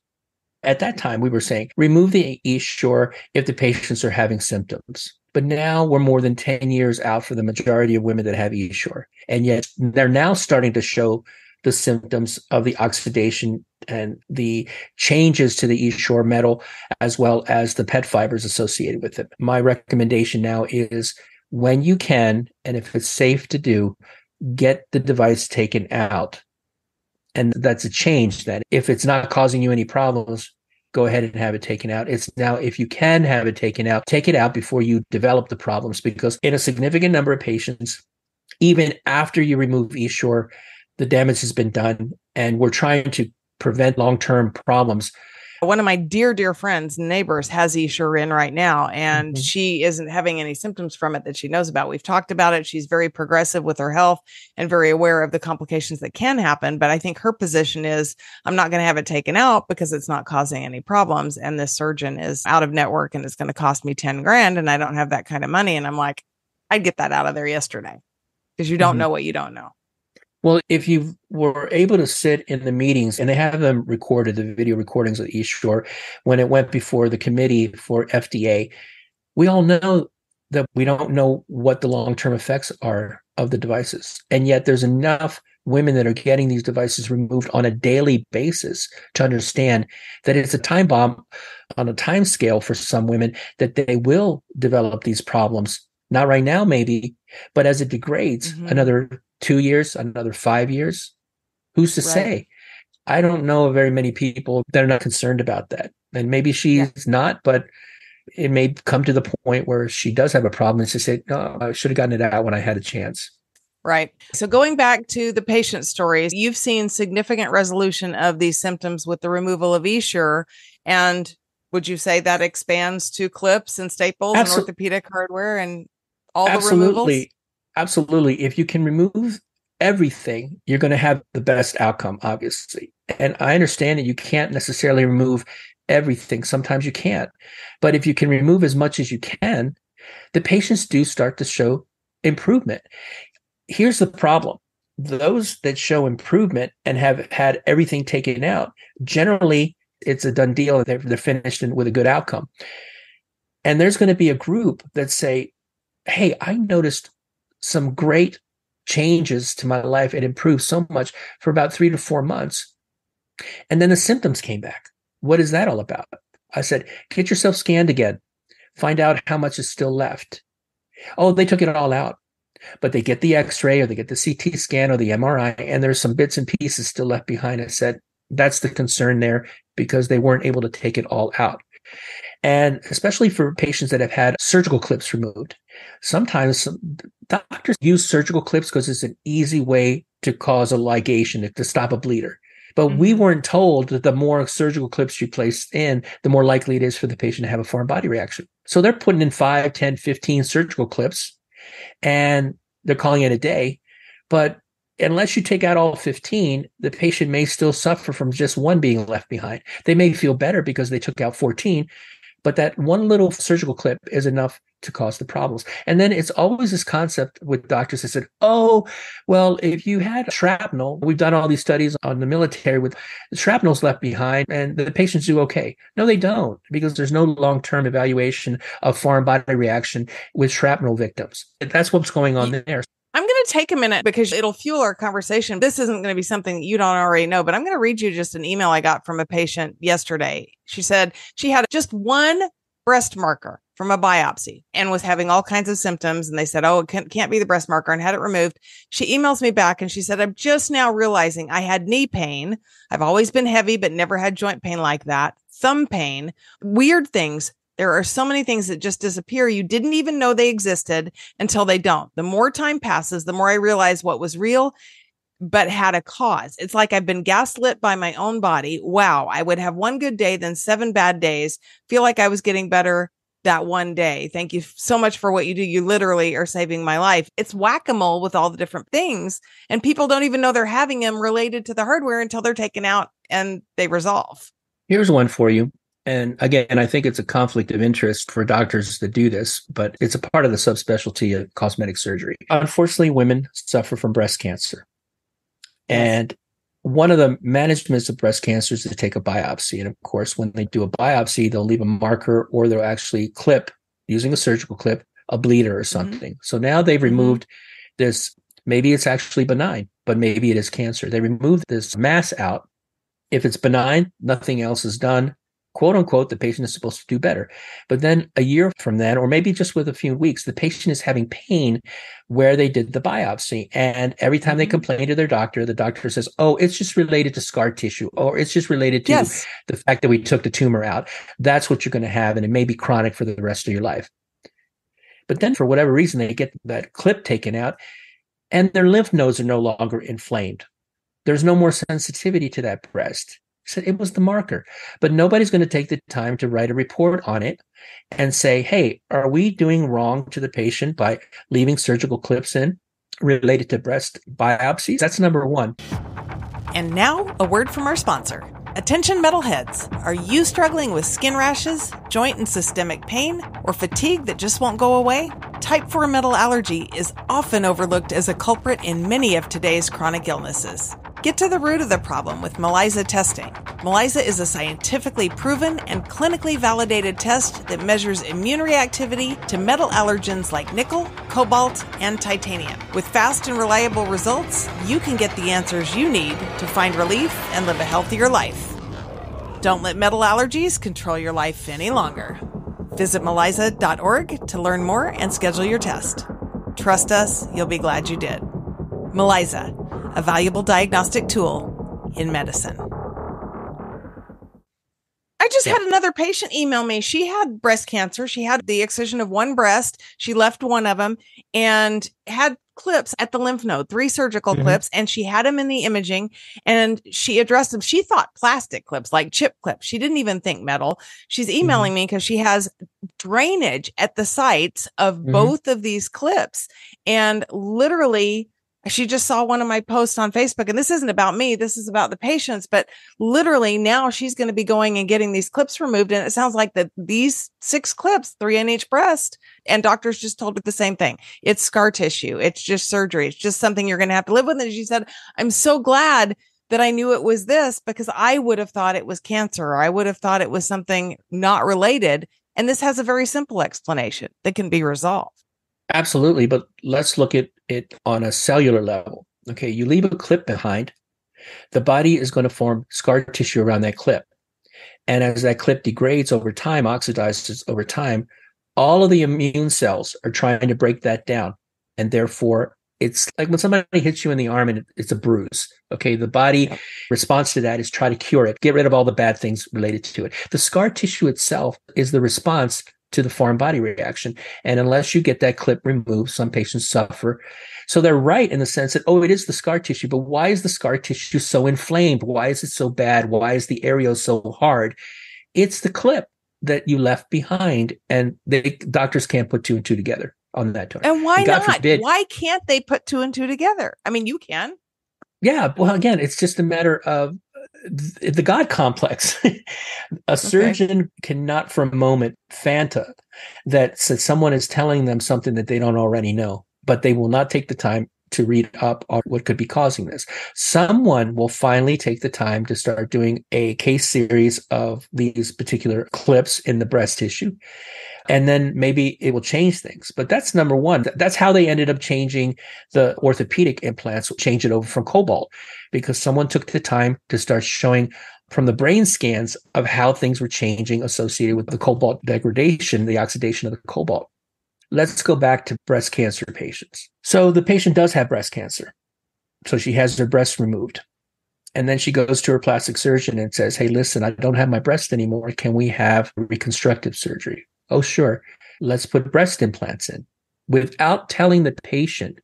At that time, we were saying, remove the Essure if the patients are having symptoms. But now we're more than 10 years out for the majority of women that have Essure. And yet they're now starting to show the symptoms of the oxidation and the changes to the Essure metal, as well as the PET fibers associated with it. My recommendation now is when you can, and if it's safe to do, get the device taken out. And that's a change then. If it's not causing you any problems, go ahead and have it taken out. It's now, if you can have it taken out, take it out before you develop the problems, because in a significant number of patients, even after you remove Essure, the damage has been done. And we're trying to prevent long-term problems One of my dear, dear friends, neighbors, has Essure in right now, and she isn't having any symptoms from it that she knows about. We've talked about it. She's very progressive with her health and very aware of the complications that can happen. But I think her position is, I'm not going to have it taken out because it's not causing any problems. And this surgeon is out of network and it's going to cost me 10 grand. And I don't have that kind of money. And I'm like, I'd get that out of there yesterday, because you don't know what you don't know. Well, if you were able to sit in the meetings, and they have them recorded, the video recordings of Essure, when it went before the committee for FDA, we all know that we don't know what the long-term effects are of the devices. And yet there's enough women that are getting these devices removed on a daily basis to understand that it's a time bomb on a time scale for some women, that they will develop these problems. Not right now, maybe, but as it degrades, another 2 years, another 5 years, who's to say? I don't know of very many people that are not concerned about that. And maybe she's not, but it may come to the point where she does have a problem and she say, no, I should have gotten it out when I had a chance. Right. So going back to the patient stories, you've seen significant resolution of these symptoms with the removal of Essure. And would you say that expands to clips and staples and orthopedic hardware and all the removals? Absolutely. If you can remove everything, you're going to have the best outcome, obviously. And I understand that you can't necessarily remove everything. Sometimes you can't. But if you can remove as much as you can, the patients do start to show improvement. Here's the problem. Those that show improvement and have had everything taken out, generally it's a done deal. They're finished with a good outcome. And there's going to be a group that say, hey, I noticed some great changes to my life. It improved so much for about 3 to 4 months. And then the symptoms came back. What is that all about? I said, get yourself scanned again. Find out how much is still left. Oh, they took it all out. But they get the x-ray or they get the CT scan or the MRI, and there's some bits and pieces still left behind. I said, that's the concern there, because they weren't able to take it all out. And especially for patients that have had surgical clips removed, sometimes doctors use surgical clips because it's an easy way to cause a ligation, to stop a bleeder. But we weren't told that the more surgical clips you place in, the more likely it is for the patient to have a foreign body reaction. So they're putting in 5, 10, 15 surgical clips, and they're calling it a day. But unless you take out all 15, the patient may still suffer from just one being left behind. They may feel better because they took out 14, but that one little surgical clip is enough to cause the problems. And then it's always this concept with doctors that said, oh, well, if you had shrapnel, we've done all these studies on the military with shrapnel's left behind and the patients do okay. No, they don't, because there's no long-term evaluation of foreign body reaction with shrapnel victims. That's what's going on there. I'm going to take a minute because it'll fuel our conversation. This isn't going to be something that you don't already know, but I'm going to read you just an email I got from a patient yesterday. She said she had just one breast marker from a biopsy and was having all kinds of symptoms. And they said, oh, it can't be the breast marker, and had it removed. She emails me back and she said, I'm just now realizing I had knee pain. I've always been heavy, but never had joint pain like that. Thumb pain, weird things. There are so many things that just disappear. You didn't even know they existed until they don't. The more time passes, the more I realize what was real, but had a cause. It's like I've been gaslit by my own body. Wow. I would have one good day, then 7 bad days. Feel like I was getting better that one day. Thank you so much for what you do. You literally are saving my life. It's whack-a-mole with all the different things. And people don't even know they're having them related to the hardware until they're taken out and they resolve. Here's one for you. And again, I think it's a conflict of interest for doctors that do this, but it's a part of the subspecialty of cosmetic surgery. Unfortunately, women suffer from breast cancer. Yes. And one of the managements of breast cancer is to take a biopsy. And of course, when they do a biopsy, they'll leave a marker, or they'll actually clip, using a surgical clip, a bleeder or something. So now they've removed this. Maybe it's actually benign, but maybe it is cancer. They remove this mass out. If it's benign, nothing else is done. Quote unquote, the patient is supposed to do better. But then a year from then, or maybe just with a few weeks, the patient is having pain where they did the biopsy. And every time they complain to their doctor, the doctor says, oh, it's just related to scar tissue, or it's just related to the fact that we took the tumor out. That's what you're going to have. And it may be chronic for the rest of your life. But then for whatever reason, they get that clip taken out and their lymph nodes are no longer inflamed. There's no more sensitivity to that breast. said, it was the marker. But nobody's going to take the time to write a report on it and say, hey, are we doing wrong to the patient by leaving surgical clips in related to breast biopsies? That's number one. And now, a word from our sponsor. Attention metalheads. Are you struggling with skin rashes, joint and systemic pain, or fatigue that just won't go away? Type 4 metal allergy is often overlooked as a culprit in many of today's chronic illnesses. Get to the root of the problem with ELISA testing. ELISA is a scientifically proven and clinically validated test that measures immune reactivity to metal allergens like nickel, cobalt, and titanium. With fast and reliable results, you can get the answers you need to find relief and live a healthier life. Don't let metal allergies control your life any longer. Visit melisa.org to learn more and schedule your test. Trust us, you'll be glad you did. Melisa, a valuable diagnostic tool in medicine. I just had another patient email me. She had breast cancer. She had the excision of one breast. She left one of them and had clips at the lymph node, 3 surgical clips, and she had them in the imaging and she addressed them. She thought plastic clips, like chip clips. She didn't even think metal. She's emailing me because she has drainage at the sites of both of these clips. And literally, she just saw one of my posts on Facebook, and this isn't about me. This is about the patients, but literally now she's going to be going and getting these clips removed. And it sounds like that these 6 clips, 3 in each breast, and doctors just told her the same thing. It's scar tissue. It's just surgery. It's just something you're going to have to live with. And she said, I'm so glad that I knew it was this because I would have thought it was cancer or I would have thought it was something not related. And this has a very simple explanation that can be resolved. Absolutely. But let's look at it on a cellular level. Okay. You leave a clip behind, the body is going to form scar tissue around that clip. And as that clip degrades over time, oxidizes over time, all of the immune cells are trying to break that down. And therefore, it's like when somebody hits you in the arm and it's a bruise. Okay. The body response to that is try to cure it, get rid of all the bad things related to it. The scar tissue itself is the response to the foreign body reaction. And unless you get that clip removed, some patients suffer. So they're right in the sense that, oh, it is the scar tissue, but why is the scar tissue so inflamed? Why is it so bad? Why is the area so hard? It's the clip that you left behind, and doctors can't put 2 and 2 together on that term. And why not? Forbid, why can't they put 2 and 2 together? I mean, you can. Yeah. Well, again, it's just a matter of the God complex. A surgeon cannot for a moment fanta that someone is telling them something that they don't already know, but they will not take the time to read up on what could be causing this. Someone will finally take the time to start doing a case series of these particular clips in the breast tissue. And then maybe it will change things. But that's number one. That's how they ended up changing the orthopedic implants, change it over from cobalt, because someone took the time to start showing from the brain scans of how things were changing associated with the cobalt degradation, the oxidation of the cobalt. Let's go back to breast cancer patients. So the patient does have breast cancer. So she has her breast removed. And then she goes to her plastic surgeon and says, hey, listen, I don't have my breast anymore. Can we have reconstructive surgery? Oh, sure. Let's put breast implants in, without telling the patient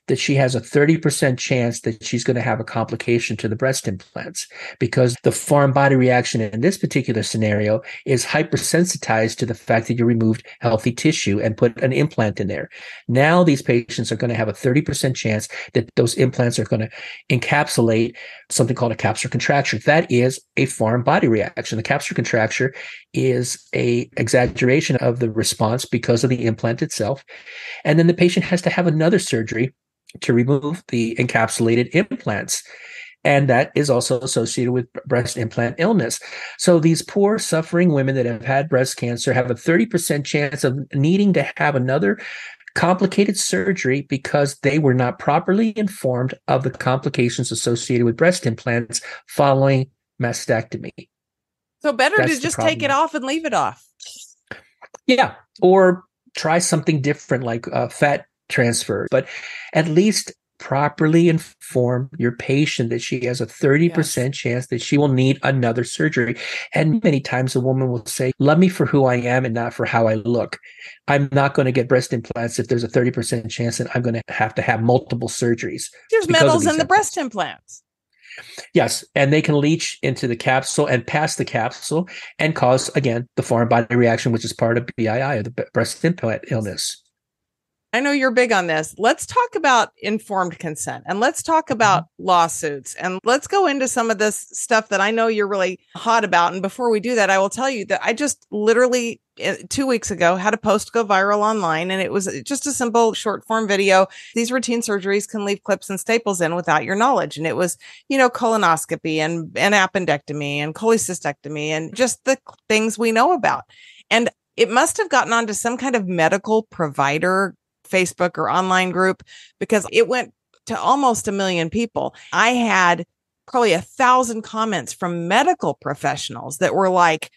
that she has a 30% chance that she's going to have a complication to the breast implants, because the foreign body reaction in this particular scenario is hypersensitized to the fact that you removed healthy tissue and put an implant in there. Now these patients are going to have a 30% chance that those implants are going to encapsulate something called a capsular contracture. That is a foreign body reaction. The capsular contracture is a exaggeration of the response because of the implant itself. And then the patient has to have another surgery to remove the encapsulated implants. And that is also associated with breast implant illness. So these poor suffering women that have had breast cancer have a 30% chance of needing to have another complicated surgery because they were not properly informed of the complications associated with breast implants following mastectomy. So better to just take it off and leave it off. Yeah. Or try something different like fat transfer, but at least properly inform your patient that she has a 30% chance that she will need another surgery. And many times a woman will say, love me for who I am and not for how I look. I'm not going to get breast implants if there's a 30% chance that I'm going to have multiple surgeries. There's metals in the breast implants. Yes, and they can leach into the capsule and pass the capsule and cause, again, the foreign body reaction, which is part of BII, or the breast implant illness. I know you're big on this. Let's talk about informed consent, and let's talk about lawsuits, and let's go into some of this stuff that I know you're really hot about. And before we do that, I will tell you that I just literally 2 weeks ago had a post go viral online, and it was just a simple short form video. These routine surgeries can leave clips and staples in without your knowledge. And it was, colonoscopy and appendectomy and cholecystectomy and just the things we know about. And it must have gotten onto some kind of medical provider Facebook or online group, because it went to almost 1 million people. I had probably 1,000 comments from medical professionals that were like,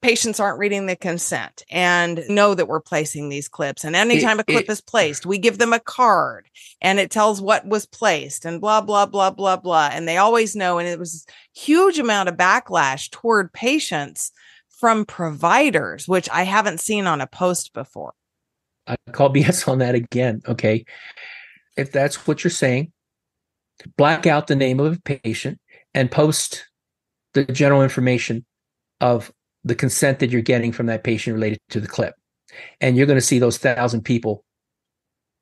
patients aren't reading the consent and know that we're placing these clips. And anytime a clip is placed, we give them a card and it tells what was placed and blah, blah, blah, blah, blah. And they always know. And it was a huge amount of backlash toward patients from providers, which I haven't seen on a post before. I call BS on that again. Okay. If that's what you're saying, black out the name of a patient and post the general information of the consent that you're getting from that patient related to the clip. And you're going to see those 1,000 people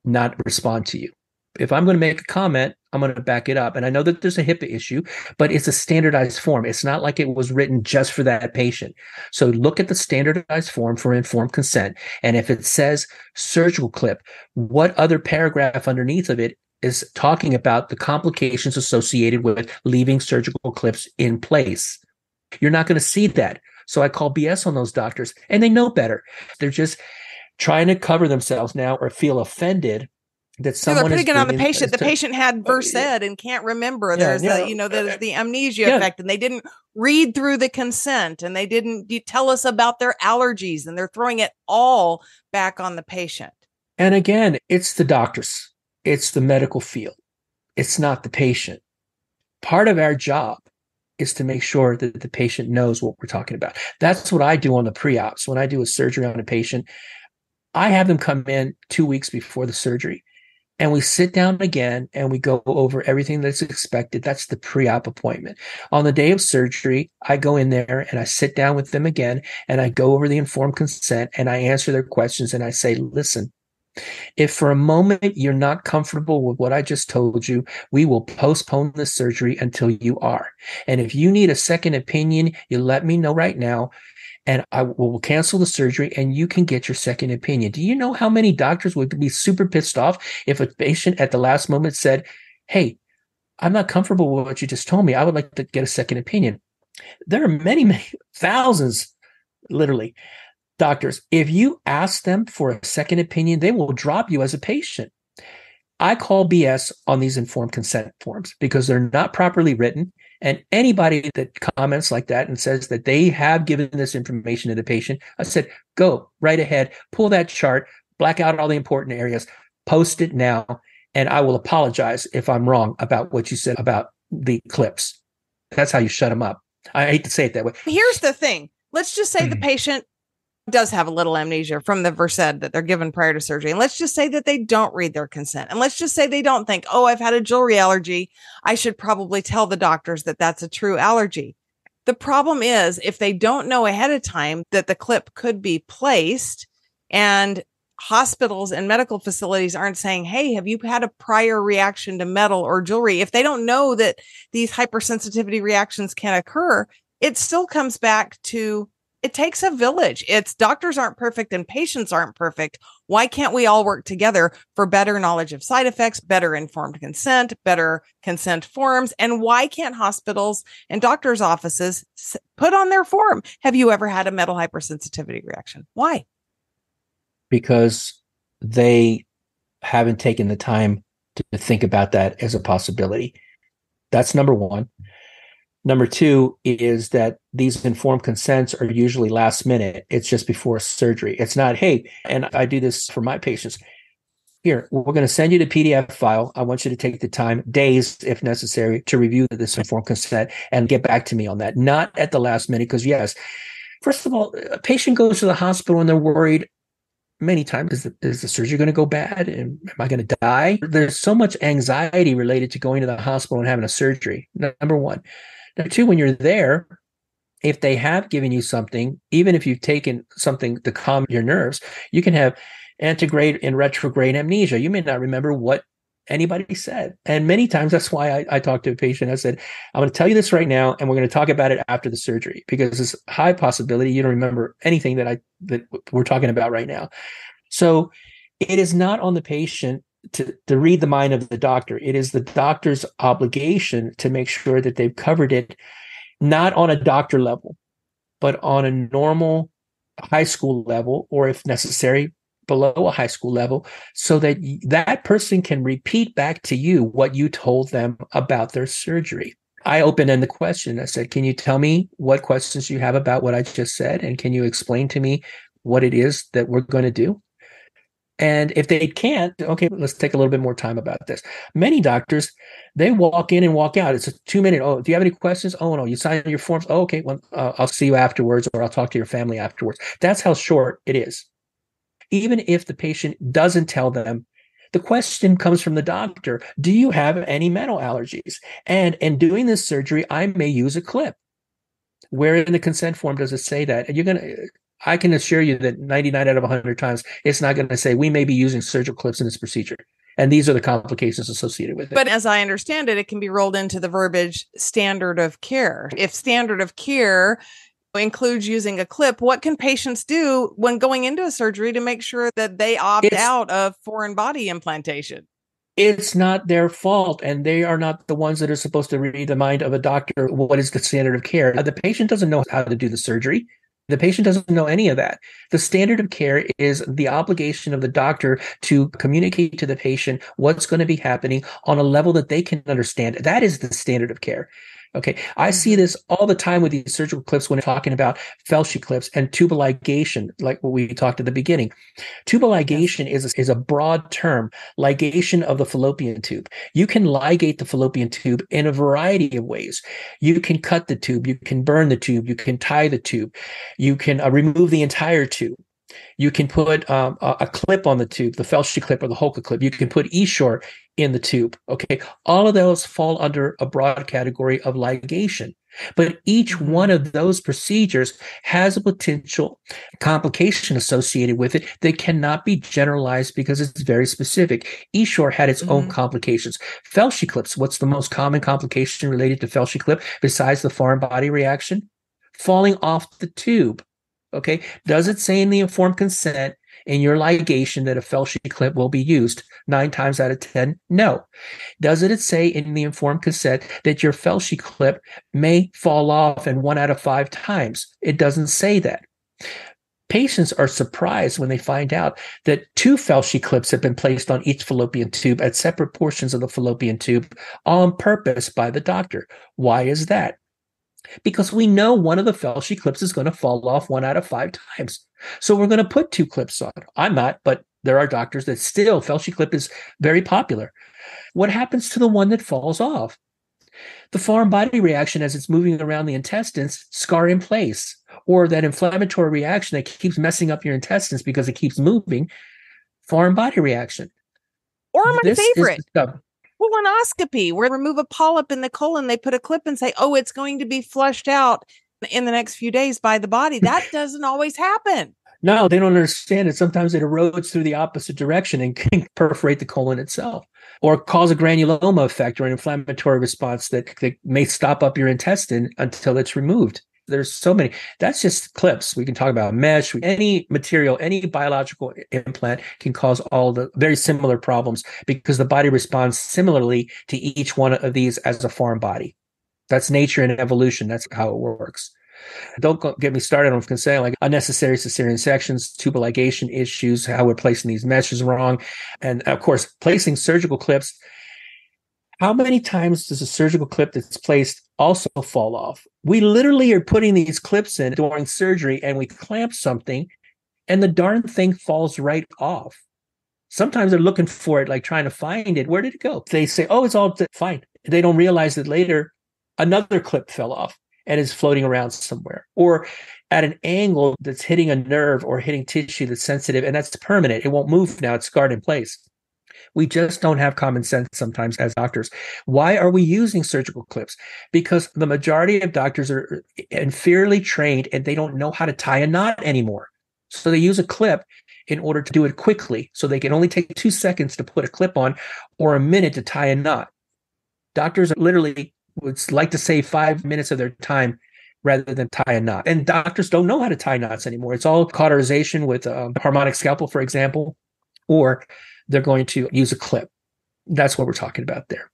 not respond to you. If I'm going to make a comment, I'm going to back it up. And I know that there's a HIPAA issue, but it's a standardized form. It's not like it was written just for that patient. So look at the standardized form for informed consent. And if it says surgical clip, what other paragraph underneath of it is talking about the complications associated with leaving surgical clips in place? You're not going to see that. So I call BS on those doctors, and they know better. They're just trying to cover themselves now or feel offended that someone they're putting it on the patient. The to, patient had versed and can't remember. There's the amnesia effect, and they didn't read through the consent, and they didn't tell us about their allergies, and they're throwing it all back on the patient. And again, it's the doctors. It's the medical field. It's not the patient. Part of our job is to make sure that the patient knows what we're talking about. That's what I do on the pre-ops. When I do a surgery on a patient, I have them come in 2 weeks before the surgery. And we sit down again and we go over everything that's expected. That's the pre-op appointment. On the day of surgery, I go in there and I sit down with them again and I go over the informed consent and I answer their questions and I say, listen, if for a moment you're not comfortable with what I just told you, we will postpone the surgery until you are. And if you need a second opinion, you let me know right now. And I will cancel the surgery and you can get your second opinion. Do you know how many doctors would be super pissed off if a patient at the last moment said, hey, I'm not comfortable with what you just told me. I would like to get a second opinion. There are many, many thousands, literally, doctors. If you ask them for a second opinion, they will drop you as a patient. I call BS on these informed consent forms because they're not properly written. And anybody that comments like that and says that they have given this information to the patient, I said, go right ahead, pull that chart, black out all the important areas, post it now, and I will apologize if I'm wrong about what you said about the clips. That's how you shut them up. I hate to say it that way. Here's the thing. Let's just say the patient does have a little amnesia from the Versed that they're given prior to surgery. And let's just say that they don't read their consent. And let's just say they don't think, oh, I've had a jewelry allergy. I should probably tell the doctors that that's a true allergy. The problem is if they don't know ahead of time that the clip could be placed, and hospitals and medical facilities aren't saying, hey, have you had a prior reaction to metal or jewelry? If they don't know that these hypersensitivity reactions can occur, it still comes back to it takes a village. It's doctors aren't perfect and patients aren't perfect. Why can't we all work together for better knowledge of side effects, better informed consent, better consent forms? And why can't hospitals and doctors' offices put on their form, have you ever had a metal hypersensitivity reaction? Why? Because they haven't taken the time to think about that as a possibility. That's number one. Number two is that these informed consents are usually last minute. It's just before surgery. It's not, hey, and I do this for my patients. Here, we're going to send you the PDF file. I want you to take the time, days if necessary, to review this informed consent and get back to me on that. Not at the last minute, because yes, first of all, a patient goes to the hospital and they're worried many times, is the surgery going to go bad? Am I going to die? There's so much anxiety related to going to the hospital and having a surgery. Number one. Number two, when you're there, if they have given you something, even if you've taken something to calm your nerves, you can have antegrade and retrograde amnesia. You may not remember what anybody said. And many times that's why I talked to a patient. I said, I'm going to tell you this right now, and we're going to talk about it after the surgery, because it's a high possibility you don't remember anything that we're talking about right now. So it is not on the patient to read the mind of the doctor. It is the doctor's obligation to make sure that they've covered it, not on a doctor level, but on a normal high school level, or if necessary, below a high school level, so that that person can repeat back to you what you told them about their surgery. I open-ended the question. I said, can you tell me what questions you have about what I just said? And can you explain to me what it is that we're going to do? And if they can't, okay, let's take a little bit more time about this. Many doctors, they walk in and walk out. It's a 2-minute. Oh, do you have any questions? Oh, no, you sign your forms. Oh, okay, well, I'll see you afterwards, or I'll talk to your family afterwards. That's how short it is. Even if the patient doesn't tell them, the question comes from the doctor. Do you have any metal allergies? And in doing this surgery, I may use a clip. Where in the consent form does it say that? And I can assure you that 99 out of 100 times, it's not going to say we may be using surgical clips in this procedure. And these are the complications associated with it. But as I understand it, it can be rolled into the verbiage standard of care. If standard of care includes using a clip, what can patients do when going into a surgery to make sure that they opt out of foreign body implantation? It's not their fault, and they are not the ones that are supposed to read the mind of a doctor. What is the standard of care? The patient doesn't know how to do the surgery. The patient doesn't know any of that. The standard of care is the obligation of the doctor to communicate to the patient what's going to be happening on a level that they can understand. That is the standard of care. Okay. I see this all the time with these surgical clips when talking about Felshie clips and tubal ligation, like what we talked at the beginning. Tubal ligation is a broad term, ligation of the fallopian tube. You can ligate the fallopian tube in a variety of ways. You can cut the tube, you can burn the tube, you can tie the tube, you can remove the entire tube. You can put a clip on the tube, the Felshie clip or the Holka clip. You can put Essure in the tube. Okay. All of those fall under a broad category of ligation. But each one of those procedures has a potential complication associated with it that cannot be generalized because it's very specific. Essure had its own complications. Felshie clips, what's the most common complication related to Felshie clip besides the foreign body reaction? Falling off the tube. Okay. Does it say in the informed consent in your ligation that a Felshie clip will be used 9 times out of 10? No. Does it say in the informed consent that your Felshie clip may fall off in 1 out of 5 times? It doesn't say that. Patients are surprised when they find out that 2 Felshie clips have been placed on each fallopian tube at separate portions of the fallopian tube on purpose by the doctor. Why is that? Because we know one of the Felshie clips is going to fall off 1 out of 5 times. So we're going to put 2 clips on. I'm not, but there are doctors that still, Felshie clip is very popular. What happens to the one that falls off? The foreign body reaction as it's moving around the intestines, scar in place, or that inflammatory reaction that keeps messing up your intestines because it keeps moving, foreign body reaction. Or my favorite. Colonoscopy, where they remove a polyp in the colon, they put a clip and say, oh, it's going to be flushed out in the next few days by the body. That doesn't always happen. No, they don't understand it. Sometimes it erodes through the opposite direction and can perforate the colon itself, or cause a granuloma effect or an inflammatory response that may stop up your intestine until it's removed. There's so many. That's just clips. We can talk about mesh. Any material, any biological implant can cause all the very similar problems because the body responds similarly to each one of these as a foreign body. That's nature and evolution. That's how it works. Don't get me started on consent, like unnecessary cesarean sections, tubal ligation issues, how we're placing these meshes wrong. And of course, placing surgical clips. How many times does a surgical clip that's placed also fall off? We literally are putting these clips in during surgery and we clamp something and the darn thing falls right off. Sometimes they're looking for it, like trying to find it. Where did it go? They say, oh, it's all fine. They don't realize that later another clip fell off and is floating around somewhere, or at an angle that's hitting a nerve or hitting tissue that's sensitive, and that's permanent. It won't move now. It's scarred in place. We just don't have common sense sometimes as doctors. Why are we using surgical clips? Because the majority of doctors are inferiorly trained and they don't know how to tie a knot anymore. So they use a clip in order to do it quickly. So they can only take 2 seconds to put a clip on or a minute to tie a knot. Doctors literally would like to save 5 minutes of their time rather than tie a knot. And doctors don't know how to tie knots anymore. It's all cauterization with a harmonic scalpel, for example, or they're going to use a clip. That's what we're talking about there.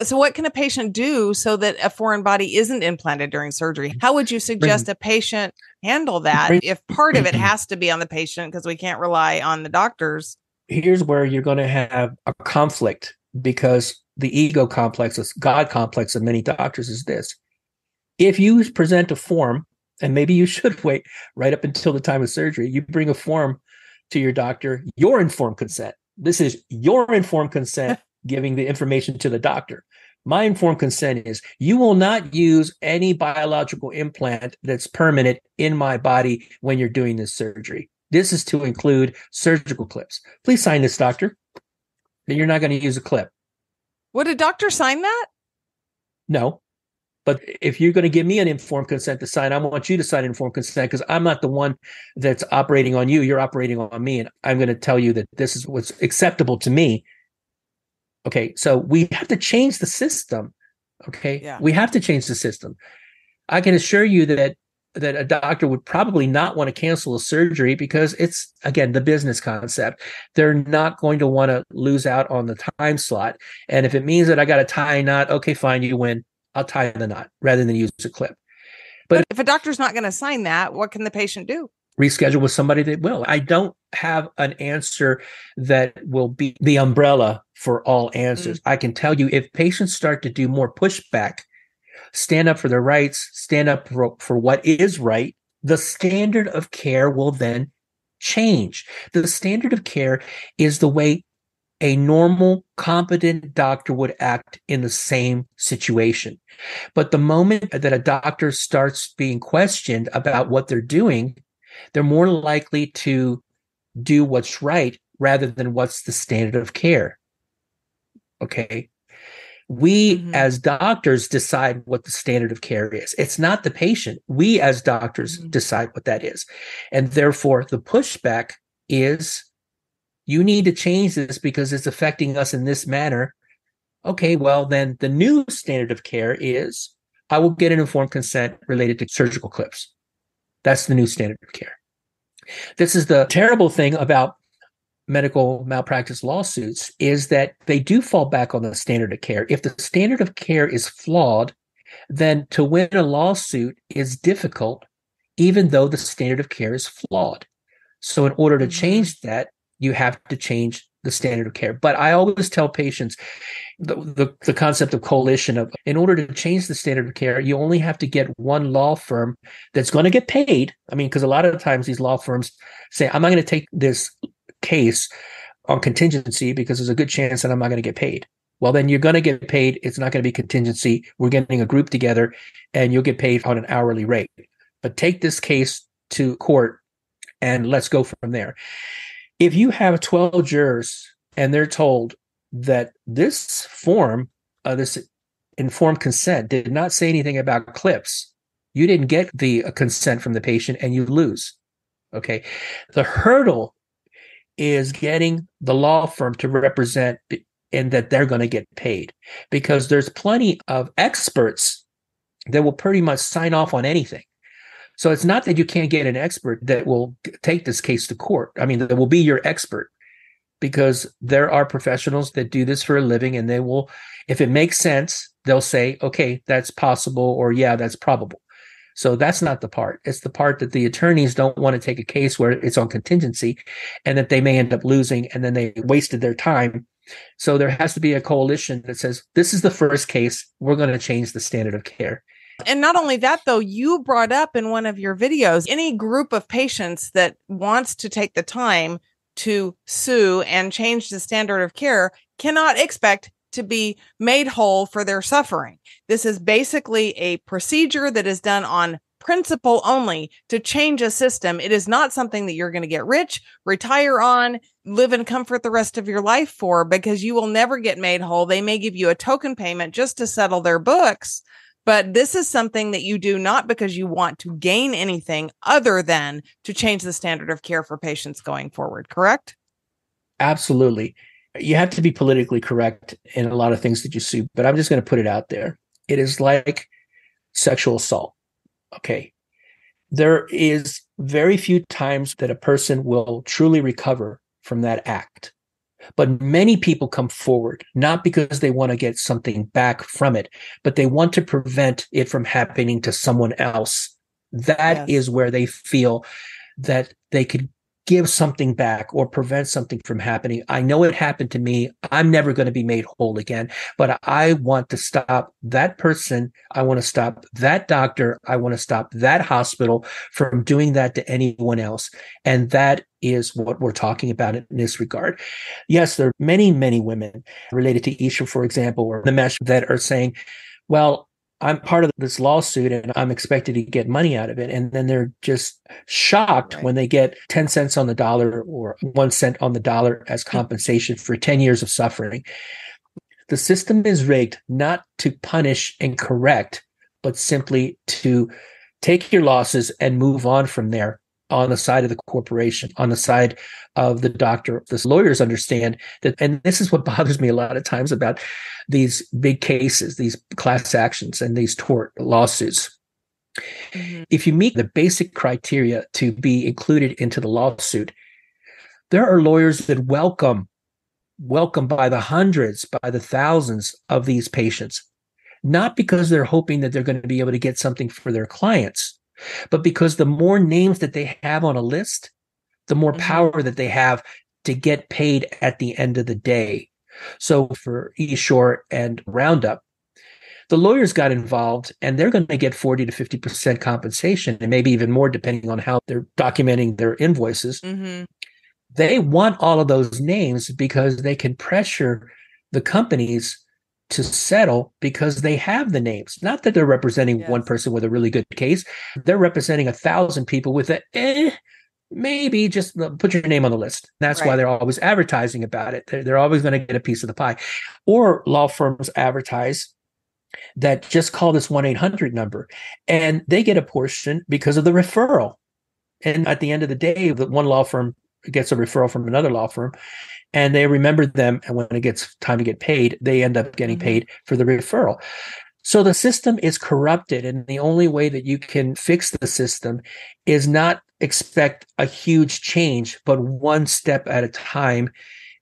So what can a patient do so that a foreign body isn't implanted during surgery? How would you suggest a patient handle that if part of it has to be on the patient because we can't rely on the doctors? Here's where you're going to have a conflict, because the ego complex, this God complex of many doctors is this. If you present a form, and maybe you should wait right up until the time of surgery, you bring a form to your doctor, your informed consent. This is your informed consent giving the information to the doctor. My informed consent is you will not use any biological implant that's permanent in my body when you're doing this surgery. This is to include surgical clips. Please sign this, doctor. Then you're not going to use a clip. Would a doctor sign that? No. But if you're going to give me an informed consent to sign, I want you to sign informed consent, because I'm not the one that's operating on you. You're operating on me. And I'm going to tell you that this is what's acceptable to me. Okay. So we have to change the system. Okay. Yeah. We have to change the system. I can assure you that a doctor would probably not want to cancel a surgery, because it's, again, the business concept. They're not going to want to lose out on the time slot. And if it means that I got to tie a knot, okay, fine, you win. I'll tie the knot rather than use a clip. But if a doctor's not going to sign that, what can the patient do? Reschedule with somebody that will. I don't have an answer that will be the umbrella for all answers. I can tell you, if patients start to do more pushback, stand up for their rights, stand up for what is right, the standard of care will then change. The standard of care is the way a normal, competent doctor would act in the same situation. But the moment that a doctor starts being questioned about what they're doing, they're more likely to do what's right rather than what's the standard of care. Okay. We as doctors decide what the standard of care is. It's not the patient. We as doctors decide what that is. And therefore, the pushback is, you need to change this because it's affecting us in this manner. Okay, well, then the new standard of care is I will get an informed consent related to surgical clips. That's the new standard of care. This is the terrible thing about medical malpractice lawsuits, is that they do fall back on the standard of care. If the standard of care is flawed, then to win a lawsuit is difficult, even though the standard of care is flawed. So in order to change that, you have to change the standard of care. But I always tell patients the concept of coalition of, in order to change the standard of care, you only have to get one law firm that's going to get paid. I mean, because a lot of the times these law firms say, I'm not going to take this case on contingency because there's a good chance that I'm not going to get paid. Well, then you're going to get paid. It's not going to be contingency. We're getting a group together and you'll get paid on an hourly rate. But take this case to court and let's go from there. If you have 12 jurors and they're told that this form, this informed consent did not say anything about clips, you didn't get the consent from the patient and you lose. Okay. The hurdle is getting the law firm to represent and that they're going to get paid, because there's plenty of experts that will pretty much sign off on anything. So it's not that you can't get an expert that will take this case to court. I mean, that will be your expert, because there are professionals that do this for a living, and they will, if it makes sense, they'll say, okay, that's possible, or yeah, that's probable. So that's not the part. It's the part that the attorneys don't want to take a case where it's on contingency and that they may end up losing, and then they wasted their time. So there has to be a coalition that says, this is the first case. We're going to change the standard of care. And not only that, though, you brought up in one of your videos, any group of patients that wants to take the time to sue and change the standard of care cannot expect to be made whole for their suffering. This is basically a procedure that is done on principle only to change a system. It is not something that you're going to get rich, retire on, live in comfort the rest of your life for, because you will never get made whole. They may give you a token payment just to settle their books, but this is something that you do not because you want to gain anything other than to change the standard of care for patients going forward, correct? Absolutely. You have to be politically correct in a lot of things that you see, but I'm just going to put it out there. It is like sexual assault. Okay. There is very few times that a person will truly recover from that act. But many people come forward, not because they want to get something back from it, but they want to prevent it from happening to someone else. That is where they feel that they could give something back or prevent something from happening. I know it happened to me. I'm never going to be made whole again, but I want to stop that person. I want to stop that doctor. I want to stop that hospital from doing that to anyone else. And that is what we're talking about in this regard. Yes, there are many, many women related to Essure, for example, or the mesh that are saying, well, I'm part of this lawsuit and I'm expected to get money out of it. And then they're just shocked when they get 10 cents on the dollar or 1 cent on the dollar as compensation for 10 years of suffering. The system is rigged not to punish and correct, but simply to take your losses and move on from there on the side of the corporation, on the side of the doctor. The lawyers understand that, and this is what bothers me a lot of times about these big cases, these class actions and these tort lawsuits. Mm-hmm. If you meet the basic criteria to be included into the lawsuit, there are lawyers that welcome by the hundreds, by the thousands of these patients, not because they're hoping that they're going to be able to get something for their clients, but because the more names that they have on a list, the more power that they have to get paid at the end of the day. So for Essure and Roundup, the lawyers got involved and they're going to get 40 to 50% compensation and maybe even more depending on how they're documenting their invoices. Mm-hmm. They want all of those names because they can pressure the companies to settle because they have the names. Not that they're representing one person with a really good case. They're representing 1,000 people with maybe just put your name on the list. That's why they're always advertising about it. They're always going to get a piece of the pie. Or law firms advertise that just call this 1-800 number and they get a portion because of the referral. And at the end of the day, the one law firm gets a referral from another law firm and they remember them. And when it gets time to get paid, they end up getting paid for the referral. So the system is corrupted. And the only way that you can fix the system is not expect a huge change, but one step at a time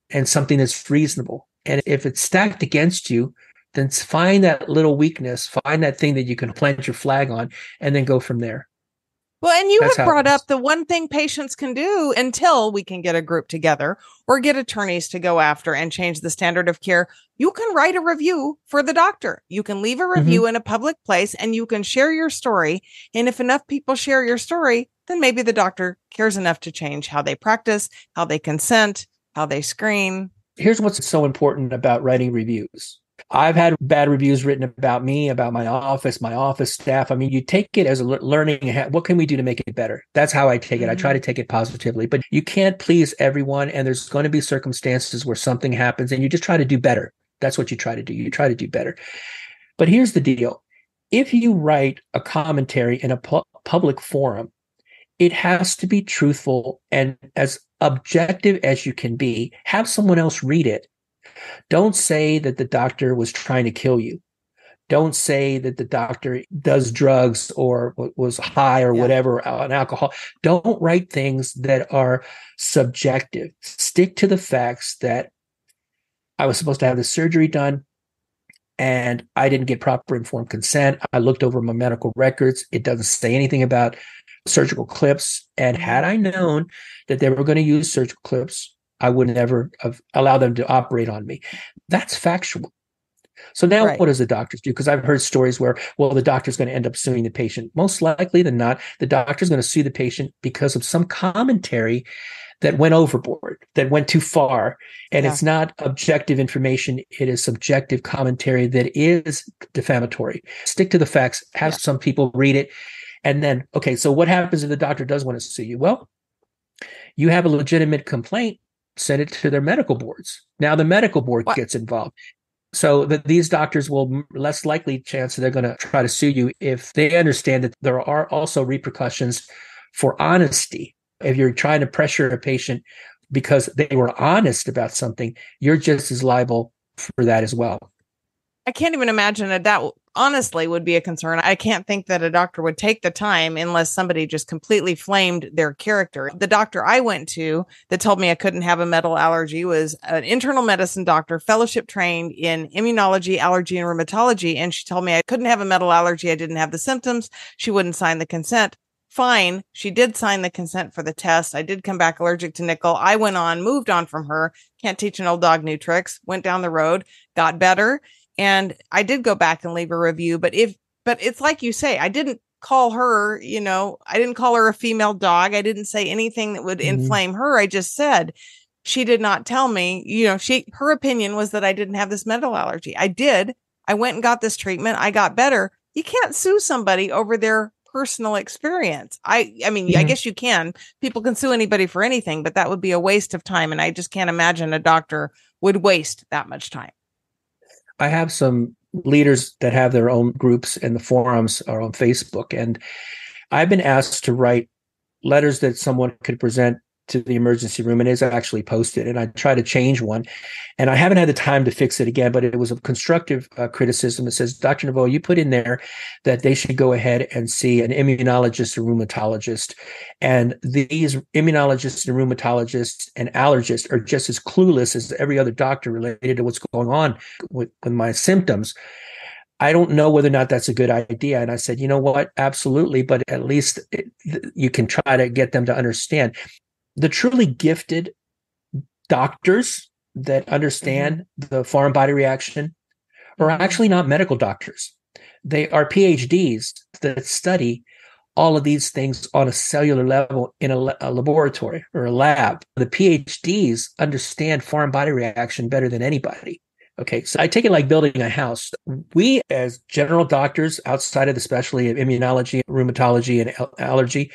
and something that's reasonable. And if it's stacked against you, then find that little weakness, find that thing that you can plant your flag on, and then go from there. Well, and you have brought up the one thing patients can do until we can get a group together or get attorneys to go after and change the standard of care. You can write a review for the doctor. You can leave a review in a public place and you can share your story. And if enough people share your story, then maybe the doctor cares enough to change how they practice, how they consent, how they screen. Here's what's so important about writing reviews. I've had bad reviews written about me, about my office staff. I mean, you take it as a learning. What can we do to make it better? That's how I take it. I try to take it positively, but you can't please everyone. And there's going to be circumstances where something happens and you just try to do better. That's what you try to do. You try to do better. But here's the deal. If you write a commentary in a public forum, it has to be truthful and as objective as you can be. Have someone else read it. Don't say that the doctor was trying to kill you. Don't say that the doctor does drugs or was high or whatever on alcohol. Don't write things that are subjective. Stick to the facts that I was supposed to have the surgery done and I didn't get proper informed consent. I looked over my medical records. It doesn't say anything about surgical clips. And had I known that they were going to use surgical clips, I would never have allowed them to operate on me. That's factual. So now Right. what does the doctors do? Because I've heard stories where, well, the doctor's going to end up suing the patient. Most likely than not, the doctor's going to sue the patient because of some commentary that went overboard, that went too far. And Yeah. it's not objective information. It is subjective commentary that is defamatory. Stick to the facts, have some people read it. And then, okay, so what happens if the doctor does want to sue you? Well, you have a legitimate complaint, send it to their medical boards. Now the medical board What? gets involved. So that these doctors will less likely chance that they're going to try to sue you if they understand that there are also repercussions for honesty. If you're trying to pressure a patient because they were honest about something, you're just as liable for that as well. I can't even imagine that honestly would be a concern. I can't think that a doctor would take the time unless somebody just completely flamed their character. The doctor I went to that told me I couldn't have a metal allergy was an internal medicine doctor, fellowship trained in immunology, allergy, and rheumatology. And she told me I couldn't have a metal allergy. I didn't have the symptoms. She wouldn't sign the consent. Fine. She did sign the consent for the test. I did come back allergic to nickel. I went on, moved on from her. Can't teach an old dog new tricks. Went down the road, got better. And I did go back and leave a review, but it's like you say, I didn't call her, I didn't call her a female dog. I didn't say anything that would inflame her. I just said, she did not tell me, her opinion was that I didn't have this metal allergy. I did. I went and got this treatment. I got better. You can't sue somebody over their personal experience. I mean, I guess you can. People can sue anybody for anything, but that would be a waste of time. And I just can't imagine a doctor would waste that much time. I have some leaders that have their own groups and the forums are on Facebook. And I've been asked to write letters that someone could present to the emergency room, and it's actually posted. And I try to change one. And I haven't had the time to fix it again, but it was a constructive criticism. It says, Dr. Novoa, you put in there that they should go ahead and see an immunologist or rheumatologist. And these immunologists and rheumatologists and allergists are just as clueless as every other doctor related to what's going on with my symptoms. I don't know whether or not that's a good idea. And I said, you know what? Absolutely. But at least you can try to get them to understand. The truly gifted doctors that understand the foreign body reaction are actually not medical doctors. They are PhDs that study all of these things on a cellular level in a laboratory or a lab. The PhDs understand foreign body reaction better than anybody. Okay, so I take it like building a house. We, as general doctors outside of the specialty of immunology, rheumatology, and allergy,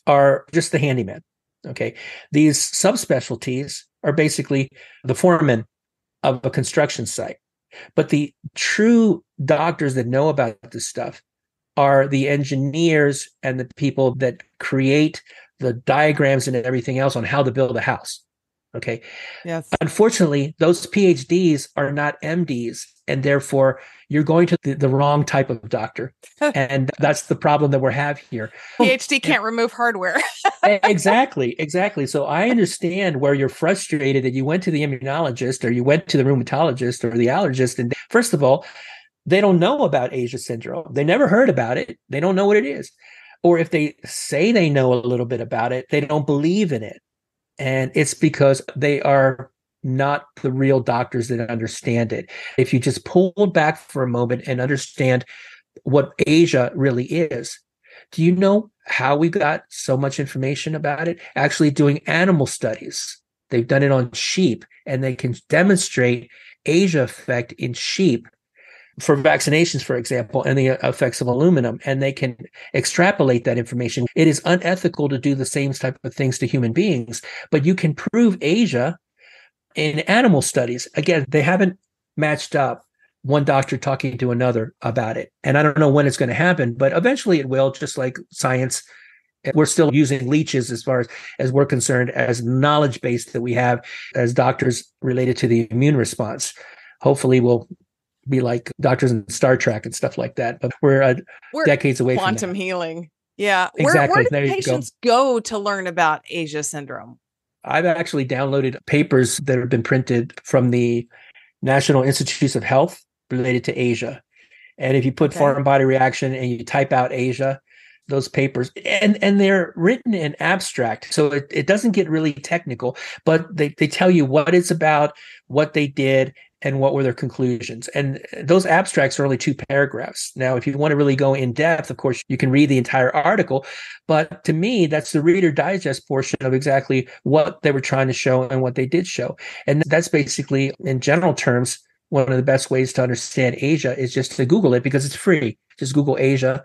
are just the handyman. Okay, these subspecialties are basically the foreman of a construction site. But the true doctors that know about this stuff are the engineers and the people that create the diagrams and everything else on how to build a house. Okay. Yes. Unfortunately, those PhDs are not MDs, and therefore you're going to the wrong type of doctor. And that's the problem that we have here. PhD can't remove hardware. Exactly. So I understand where you're frustrated that you went to the immunologist or you went to the rheumatologist or the allergist. And first of all, they don't know about Asia syndrome. They never heard about it. They don't know what it is. Or if they say they know a little bit about it, they don't believe in it. And it's because they are not the real doctors that understand it. If you just pull back for a moment and understand what Asia really is, do you know how we got so much information about it? Actually doing animal studies. They've done it on sheep, and they can demonstrate Asia effect in sheep for vaccinations, for example, and the effects of aluminum, and they can extrapolate that information. It is unethical to do the same type of things to human beings, but you can prove Asia in animal studies. Again, they haven't matched up one doctor talking to another about it. And I don't know when it's going to happen, but eventually it will, just like science. We're still using leeches as far as we're concerned, as knowledge base that we have as doctors related to the immune response. Hopefully we'll be like doctors in Star Trek and stuff like that. But we're decades away from quantum healing. Yeah. Exactly. Where do patients go to learn about Asia syndrome? I've actually downloaded papers that have been printed from the National Institutes of Health related to Asia. And if you put foreign body reaction and you type out Asia, those papers, and they're written in abstract. So it doesn't get really technical, but they tell you what it's about, what they did, and what were their conclusions. And those abstracts are only 2 paragraphs. Now, if you want to really go in depth, of course, you can read the entire article. But to me, that's the Reader Digest portion of exactly what they were trying to show and what they did show. And that's basically, in general terms, one of the best ways to understand Asia is just to Google it, because it's free. Just Google Asia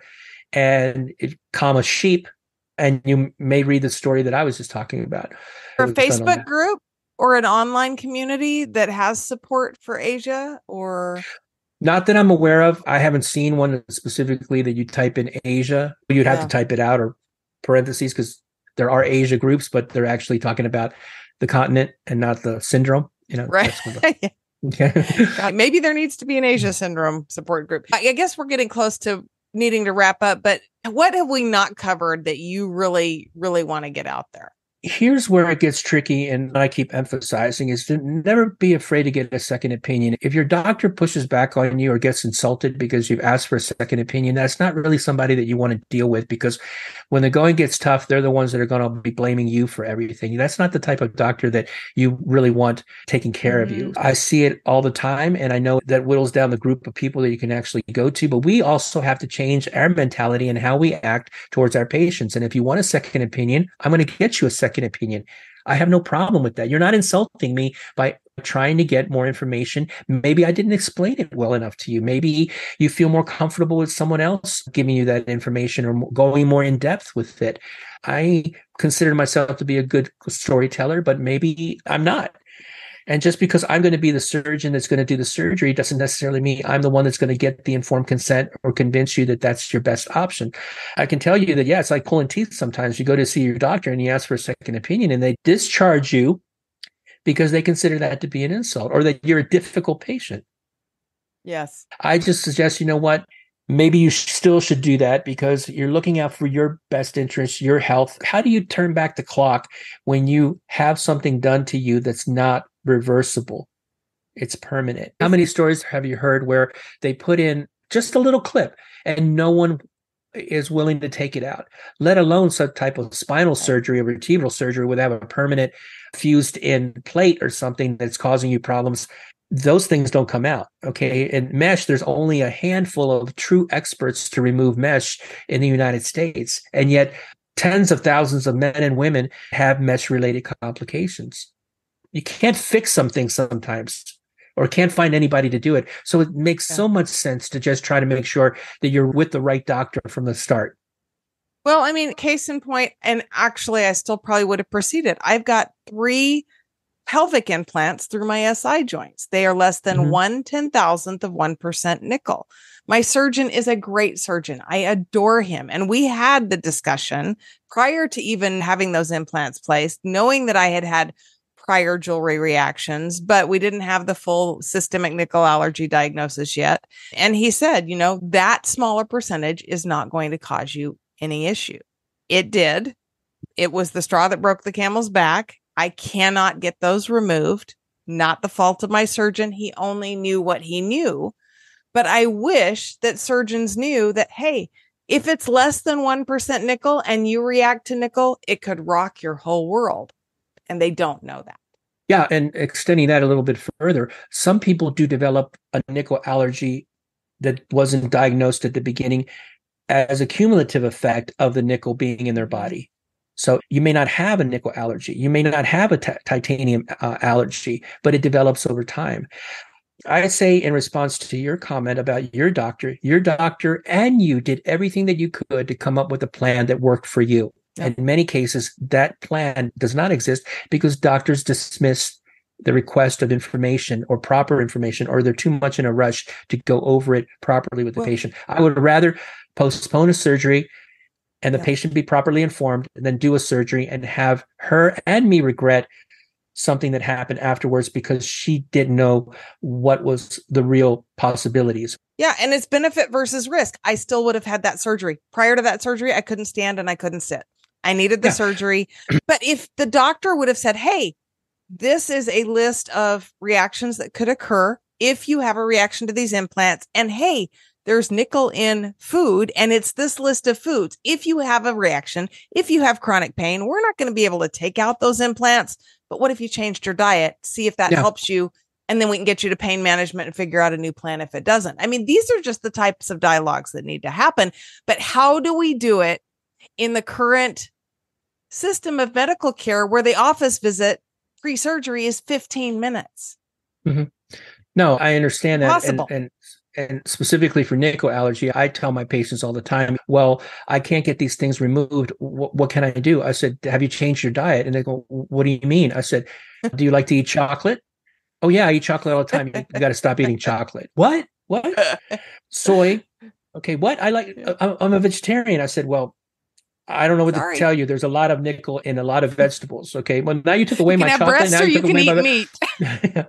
and comma sheep, and you may read the story that I was just talking about. A Facebook group or an online community that has support for Asia, or? Not that I'm aware of. I haven't seen one specifically that you type in Asia. You'd have to type it out or parentheses, because there are Asia groups, but they're actually talking about the continent and not the syndrome. Right. God, maybe there needs to be an Asia syndrome support group. I guess we're getting close to needing to wrap up, but what have we not covered that you really, really want to get out there? Here's where it gets tricky, and I keep emphasizing, is to never be afraid to get a second opinion. If your doctor pushes back on you or gets insulted because you've asked for a second opinion, that's not really somebody that you want to deal with, because when the going gets tough, they're the ones that are going to be blaming you for everything. That's not the type of doctor that you really want taking care of you. I see it all the time, and I know that whittles down the group of people that you can actually go to, but we also have to change our mentality and how we act towards our patients. And if you want a second opinion, I'm going to get you a second opinion. I have no problem with that. You're not insulting me by trying to get more information. Maybe I didn't explain it well enough to you. Maybe you feel more comfortable with someone else giving you that information or going more in depth with it. I consider myself to be a good storyteller, but maybe I'm not. And just because I'm going to be the surgeon that's going to do the surgery doesn't necessarily mean I'm the one that's going to get the informed consent or convince you that that's your best option. I can tell you that, it's like pulling teeth sometimes. You go to see your doctor and you ask for a second opinion, and they discharge you because they consider that to be an insult or that you're a difficult patient. Yes. I just suggest, you know what? Maybe you still should do that because you're looking out for your best interest, your health. How do you turn back the clock when you have something done to you that's not reversible? It's permanent. How many stories have you heard where they put in just a little clip and no one is willing to take it out, let alone some type of spinal surgery or vertebral surgery would have a permanent fused in plate or something that's causing you problems? Those things don't come out. Okay. And mesh, there's only a handful of true experts to remove mesh in the United States. And yet tens of thousands of men and women have mesh related complications. You can't fix something sometimes or can't find anybody to do it. So it makes so much sense to just try to make sure that you're with the right doctor from the start. Well, I mean, case in point, and actually I still probably would have proceeded. I've got 3 pelvic implants through my SI joints. They are less than 1/10,000th of 1% nickel. My surgeon is a great surgeon. I adore him. And we had the discussion prior to even having those implants placed, knowing that I had had prior jewelry reactions, but we didn't have the full systemic nickel allergy diagnosis yet. And he said, that smaller percentage is not going to cause you any issue. It did. It was the straw that broke the camel's back. I cannot get those removed. Not the fault of my surgeon. He only knew what he knew. But I wish that surgeons knew that, hey, if it's less than 1% nickel and you react to nickel, it could rock your whole world. And they don't know that. Yeah. And extending that a little bit further, some people do develop a nickel allergy that wasn't diagnosed at the beginning as a cumulative effect of the nickel being in their body. So you may not have a nickel allergy. You may not have a titanium allergy, but it develops over time. I say in response to your comment about your doctor and you did everything that you could to come up with a plan that worked for you. Yeah. And in many cases, that plan does not exist because doctors dismiss the request of information or proper information, or they're too much in a rush to go over it properly with the patient. I would rather postpone a surgery and the patient be properly informed than do a surgery and have her and me regret something that happened afterwards because she didn't know what was the real possibilities. Yeah. And it's benefit versus risk. I still would have had that surgery. Prior to that surgery, I couldn't stand and I couldn't sit. I needed the surgery. But if the doctor would have said, hey, this is a list of reactions that could occur if you have a reaction to these implants. And hey, there's nickel in food, and it's this list of foods. If you have a reaction, if you have chronic pain, we're not going to be able to take out those implants. But what if you changed your diet? See if that helps you. And then we can get you to pain management and figure out a new plan if it doesn't. I mean, these are just the types of dialogues that need to happen. But how do we do it in the current system of medical care where the office visit pre-surgery is 15 minutes? Mm-hmm. No, I understand that. Possible. And specifically for nickel allergy, I tell my patients all the time, well, I can't get these things removed. What can I do? I said, have you changed your diet? And they go, what do you mean? I said, do you like to eat chocolate? Oh, yeah, I eat chocolate all the time. You got to stop eating chocolate. What? Soy? Okay, what? I'm a vegetarian. I said, well, I don't know what to tell you. There's a lot of nickel in a lot of vegetables. Okay. Well, now you took away my chocolate. Now you can eat meat. You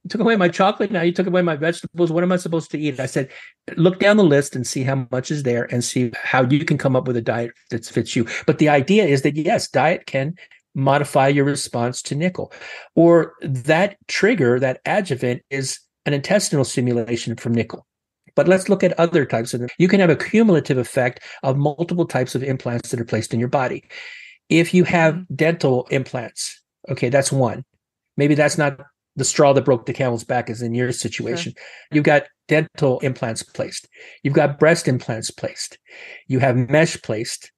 took away my chocolate. Now you took away my vegetables. What am I supposed to eat? I said, look down the list and see how much is there and see how you can come up with a diet that fits you. But the idea is that, yes, diet can modify your response to nickel, or that trigger, that adjuvant is an intestinal stimulation from nickel. But let's look at other types of them. You can have a cumulative effect of multiple types of implants that are placed in your body. If you have dental implants, okay, that's one. Maybe that's not the straw that broke the camel's back as in your situation. Sure. You've got dental implants placed. You've got breast implants placed. You have mesh placed.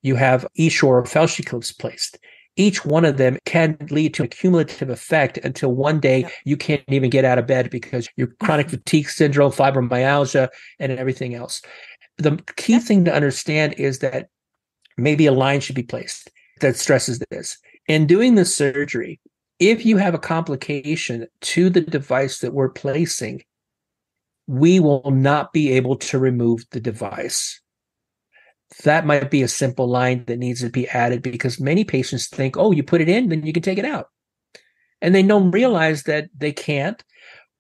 You have Essure or Felshi clips placed. Each one of them can lead to a cumulative effect until one day you can't even get out of bed because your chronic fatigue syndrome, fibromyalgia, and everything else. The key thing to understand is that maybe a line should be placed that stresses this. In doing the surgery, if you have a complication to the device that we're placing, we will not be able to remove the device. That might be a simple line that needs to be added because many patients think, oh, you put it in, then you can take it out. And they don't realize that they can't,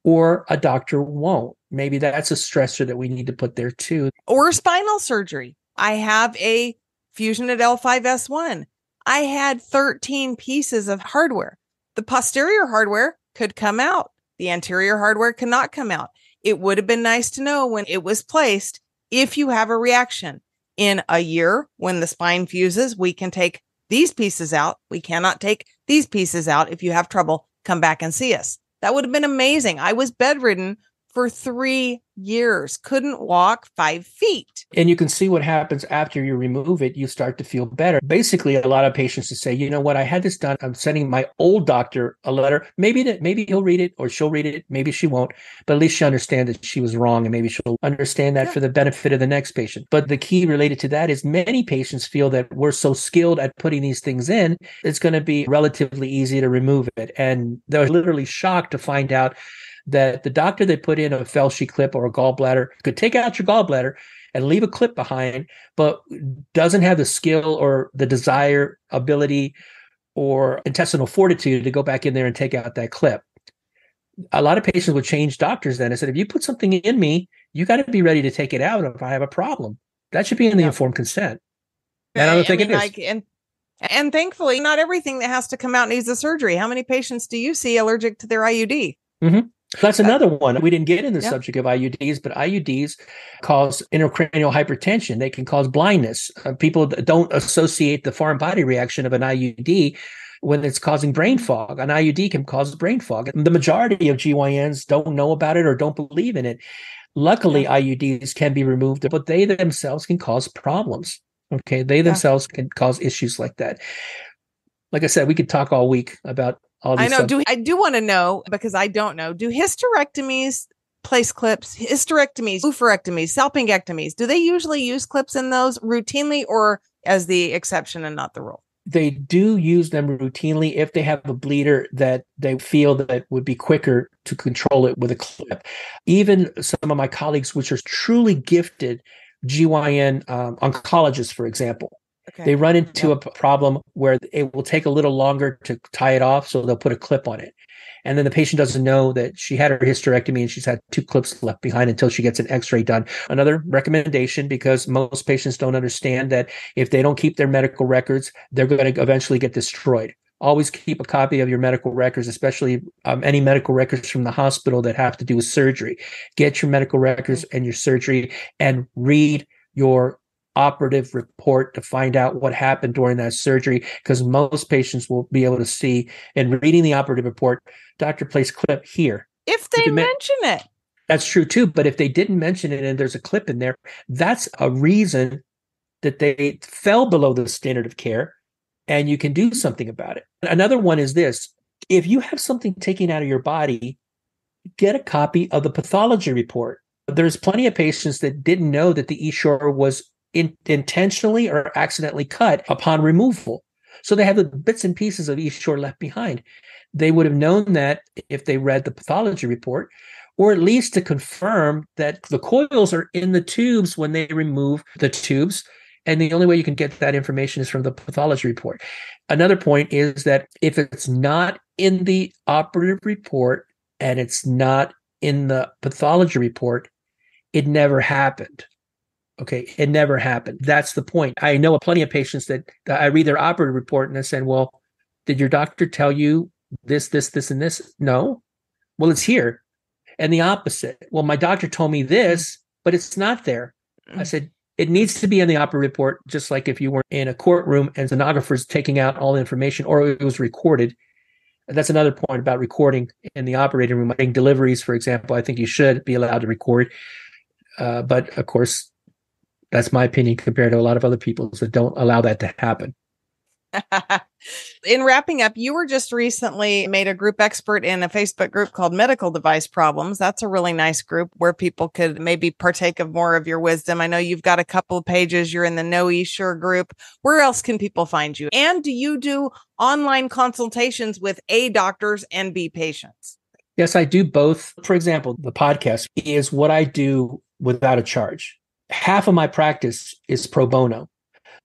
or a doctor won't. Maybe that's a stressor that we need to put there too. Or spinal surgery. I have a fusion at L5S1. I had 13 pieces of hardware. The posterior hardware could come out. The anterior hardware could not come out. It would have been nice to know when it was placed if you have a reaction. In a year, when the spine fuses, we can take these pieces out. We cannot take these pieces out. If you have trouble, come back and see us. That would have been amazing. I was bedridden for 3 years, couldn't walk 5 feet. And you can see what happens after you remove it. You start to feel better. Basically, a lot of patients say, you know what, I had this done. I'm sending my old doctor a letter. Maybe he'll read it or she'll read it. Maybe she won't. But at least she understands that she was wrong. And maybe she'll understand that for the benefit of the next patient. But the key related to that is many patients feel that we're so skilled at putting these things in, it's going to be relatively easy to remove it. And they're literally shocked to find out that the doctor that put in a Felshi clip or a gallbladder could take out your gallbladder and leave a clip behind, but doesn't have the skill or the desire, ability, or intestinal fortitude to go back in there and take out that clip. A lot of patients would change doctors then. I said, if you put something in me, you got to be ready to take it out if I have a problem. That should be in the informed consent. And I don't think it is. And thankfully, not everything that has to come out needs a surgery. How many patients do you see allergic to their IUD? Mm-hmm. That's another one. We didn't get in the subject of IUDs, but IUDs cause intracranial hypertension. They can cause blindness. People don't associate the foreign body reaction of an IUD when it's causing brain fog. An IUD can cause brain fog. The majority of GYNs don't know about it or don't believe in it. Luckily, IUDs can be removed, but they themselves can cause problems. Okay, they themselves can cause issues like that. Like I said, we could talk all week about all these. I know. I do want to know, because I don't know. Do hysterectomies place clips? Hysterectomies, oophorectomies, salpingectomies. Do they usually use clips in those routinely, or as the exception and not the rule? They do use them routinely if they have a bleeder that they feel that would be quicker to control it with a clip. Even some of my colleagues, which are truly gifted GYN oncologists, for example, they run into a problem where it will take a little longer to tie it off, so they'll put a clip on it. And then the patient doesn't know that she had her hysterectomy and she's had 2 clips left behind until she gets an x-ray done. Another recommendation, because most patients don't understand that if they don't keep their medical records, they're going to eventually get destroyed. Always keep a copy of your medical records, especially any medical records from the hospital that have to do with surgery. Get your medical records and your surgery and read your operative report to find out what happened during that surgery, because most patients will be able to see in reading the operative report, doctor placed clip here. If they mention it. That's true too. But if they didn't mention it and there's a clip in there, that's a reason that they fell below the standard of care, and you can do something about it. Another one is this. If you have something taken out of your body, get a copy of the pathology report. There's plenty of patients that didn't know that the Essure was intentionally or accidentally cut upon removal. So they have the bits and pieces of Essure left behind. They would have known that if they read the pathology report, or at least to confirm that the coils are in the tubes when they remove the tubes. And the only way you can get that information is from the pathology report. Another point is that if it's not in the operative report and it's not in the pathology report, it never happened. Okay, it never happened. That's the point. I know plenty of patients that I read their operative report and I said, well, did your doctor tell you this, and this? No. Well, it's here. And the opposite. Well, my doctor told me this, but it's not there. I said, it needs to be in the operative report, just like if you were in a courtroom and stenographer's taking out all the information, or it was recorded. That's another point about recording in the operating room. I think deliveries, for example, I think you should be allowed to record. But of course, that's my opinion compared to a lot of other people that don't allow that to happen. In wrapping up, you were just recently made a group expert in a Facebook group called Medical Device Problems. That's a really nice group where people could maybe partake of more of your wisdom. I know you've got a couple of pages. You're in the No Essure group. Where else can people find you? And do you do online consultations with A, doctors and B, patients? Yes, I do both. For example, the podcast is what I do without a charge. Half of my practice is pro bono.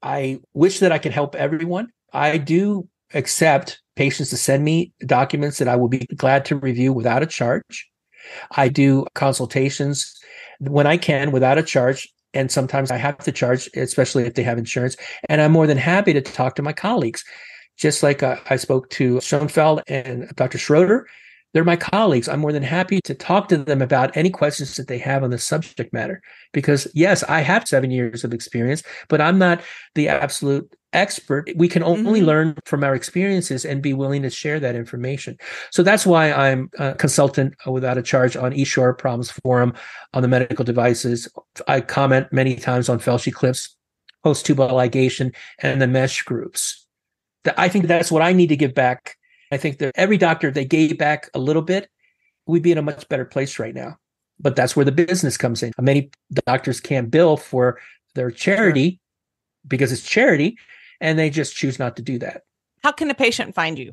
I wish that I could help everyone. I do accept patients to send me documents that I will be glad to review without a charge. I do consultations when I can without a charge. And sometimes I have to charge, especially if they have insurance. And I'm more than happy to talk to my colleagues. Just like I spoke to Schoenfeld and Dr. Schroeder, they're my colleagues. I'm more than happy to talk to them about any questions that they have on the subject matter. Because yes, I have 7 years of experience, but I'm not the absolute expert. We can only learn from our experiences and be willing to share that information. So that's why I'm a consultant without a charge on Essure Problems Forum, on the medical devices. I comment many times on Felshi clips, post-tubal ligation, and the mesh groups. I think that's what I need to give back. I think that every doctor, if they gave back a little bit, we'd be in a much better place right now. But that's where the business comes in. Many doctors can't bill for their charity because it's charity, and they just choose not to do that. How can a patient find you?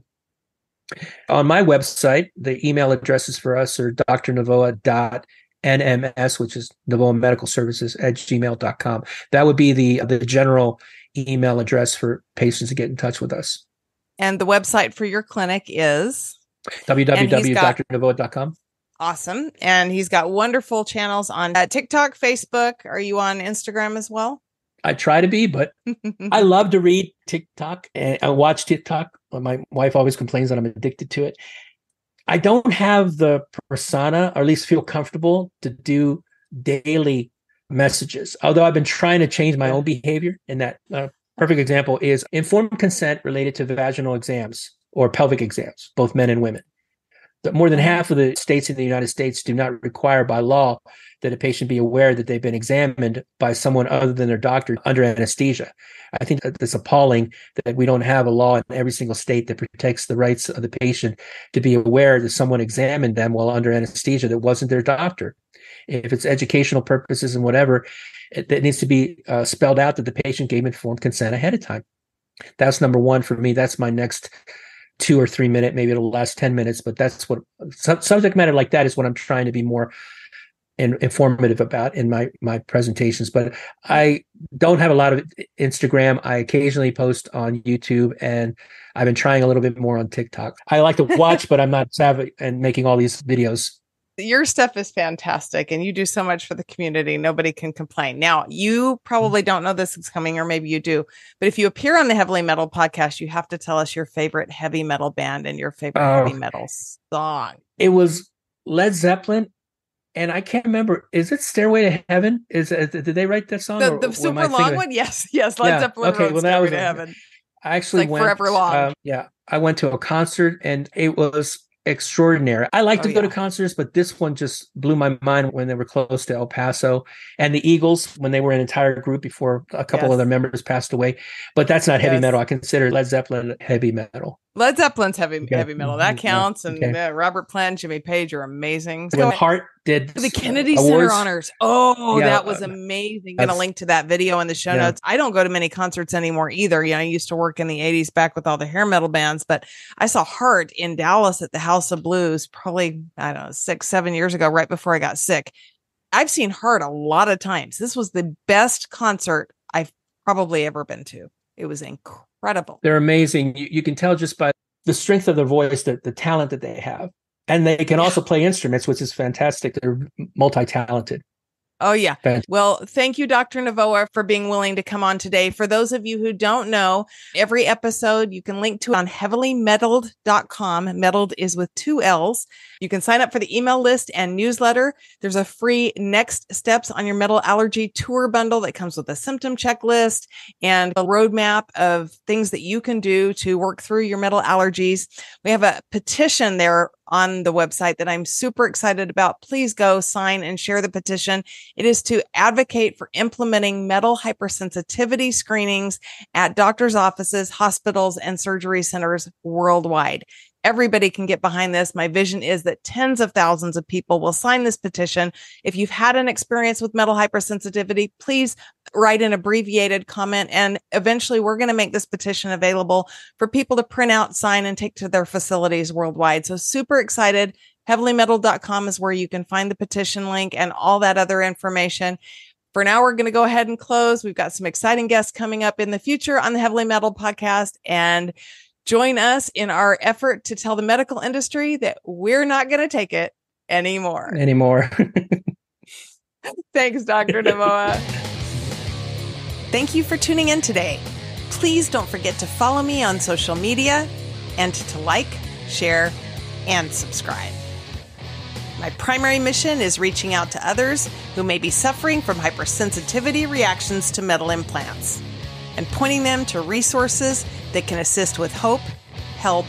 On my website, the email addresses for us are drnovoa.nms, which is Novoa Medical Services @gmail.com. That would be the general email address for patients to get in touch with us. And the website for your clinic is? www.drnovoa.com. Awesome. And he's got wonderful channels on TikTok, Facebook. Are you on Instagram as well? I try to be, but I love to read TikTok and I watch TikTok. My wife always complains that I'm addicted to it. I don't have the persona, or at least feel comfortable to do daily messages. Although I've been trying to change my own behavior, and that perfect example is informed consent related to vaginal exams or pelvic exams, both men and women. More than half of the states in the United States do not require by law that a patient be aware that they've been examined by someone other than their doctor under anesthesia. I think that's appalling that we don't have a law in every single state that protects the rights of the patient to be aware that someone examined them while under anesthesia that wasn't their doctor. If it's educational purposes and whatever, it needs to be spelled out that the patient gave informed consent ahead of time. That's number one for me. That's my next 2 or 3 minute, maybe it'll last 10 minutes, but that's what subject matter like that is what I'm trying to be more informative about in my presentations. But I don't have a lot of Instagram. I occasionally post on YouTube, and I've been trying a little bit more on TikTok. I like to watch, but I'm not savvy and making all these videos. Your stuff is fantastic and you do so much for the community. Nobody can complain. Now, you probably don't know this is coming, or maybe you do, but if you appear on the Heavily Metal podcast, you have to tell us your favorite heavy metal band and your favorite heavy metal song. It was Led Zeppelin. And I can't remember. Is it "Stairway to Heaven"? Did they write that song? The super long one? Yes. Led Zeppelin wrote "Stairway to Heaven." I actually went forever long. I went to a concert and it was extraordinary. I like to go to concerts, but this one just blew my mind when they were close to El Paso, and the Eagles when they were an entire group before a couple of their members passed away. But that's not heavy metal. I consider Led Zeppelin heavy metal. Led Zeppelin's heavy metal. That counts. And Robert Plant, Jimmy Page are amazing. When Hart did the Kennedy Center honors. Oh, that was amazing. I'm going to link to that video in the show notes. I don't go to many concerts anymore either. I used to work in the 80s back with all the hair metal bands, but I saw Hart in Dallas at the House of Blues probably, 6-7 years ago, right before I got sick. I've seen Hart a lot of times. This was the best concert I've probably ever been to. It was incredible. They're amazing. You can tell just by the strength of their voice, the talent that they have. And they can also play instruments, which is fantastic. They're multi-talented. Oh, yeah. Well, thank you, Dr. Novoa, for being willing to come on today. For those of you who don't know, every episode you can link to on heavilymetalled.com. Metalled is with 2 L's. You can sign up for the email list and newsletter. There's a free Next Steps on Your Metal Allergy tour bundle that comes with a symptom checklist and a roadmap of things that you can do to work through your metal allergies. We have a petition there on the website that I'm super excited about. Please go sign and share the petition. It is to advocate for implementing metal hypersensitivity screenings at doctors' offices, hospitals, and surgery centers worldwide. Everybody can get behind this. My vision is that tens of thousands of people will sign this petition. If you've had an experience with metal hypersensitivity, please write an abbreviated comment. And eventually we're going to make this petition available for people to print out, sign, and take to their facilities worldwide. So super excited. Heavilymetalled.com is where you can find the petition link and all that other information. For now, we're going to go ahead and close. We've got some exciting guests coming up in the future on the Heavily Metal podcast, and join us in our effort to tell the medical industry that we're not going to take it anymore. Thanks, Dr. Novoa. Thank you for tuning in today. Please don't forget to follow me on social media and to like, share, and subscribe. My primary mission is reaching out to others who may be suffering from hypersensitivity reactions to metal implants and pointing them to resources that can assist with hope, help,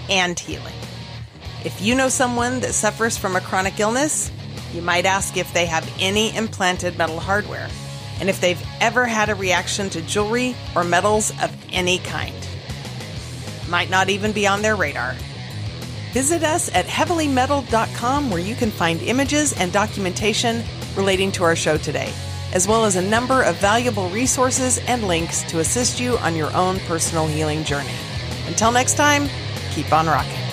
and healing. If you know someone that suffers from a chronic illness, you might ask if they have any implanted metal hardware and if they've ever had a reaction to jewelry or metals of any kind. Might not even be on their radar. Visit us at heavilymetalled.com, where you can find images and documentation relating to our show today, as well as a number of valuable resources and links to assist you on your own personal healing journey. Until next time, keep on rocking.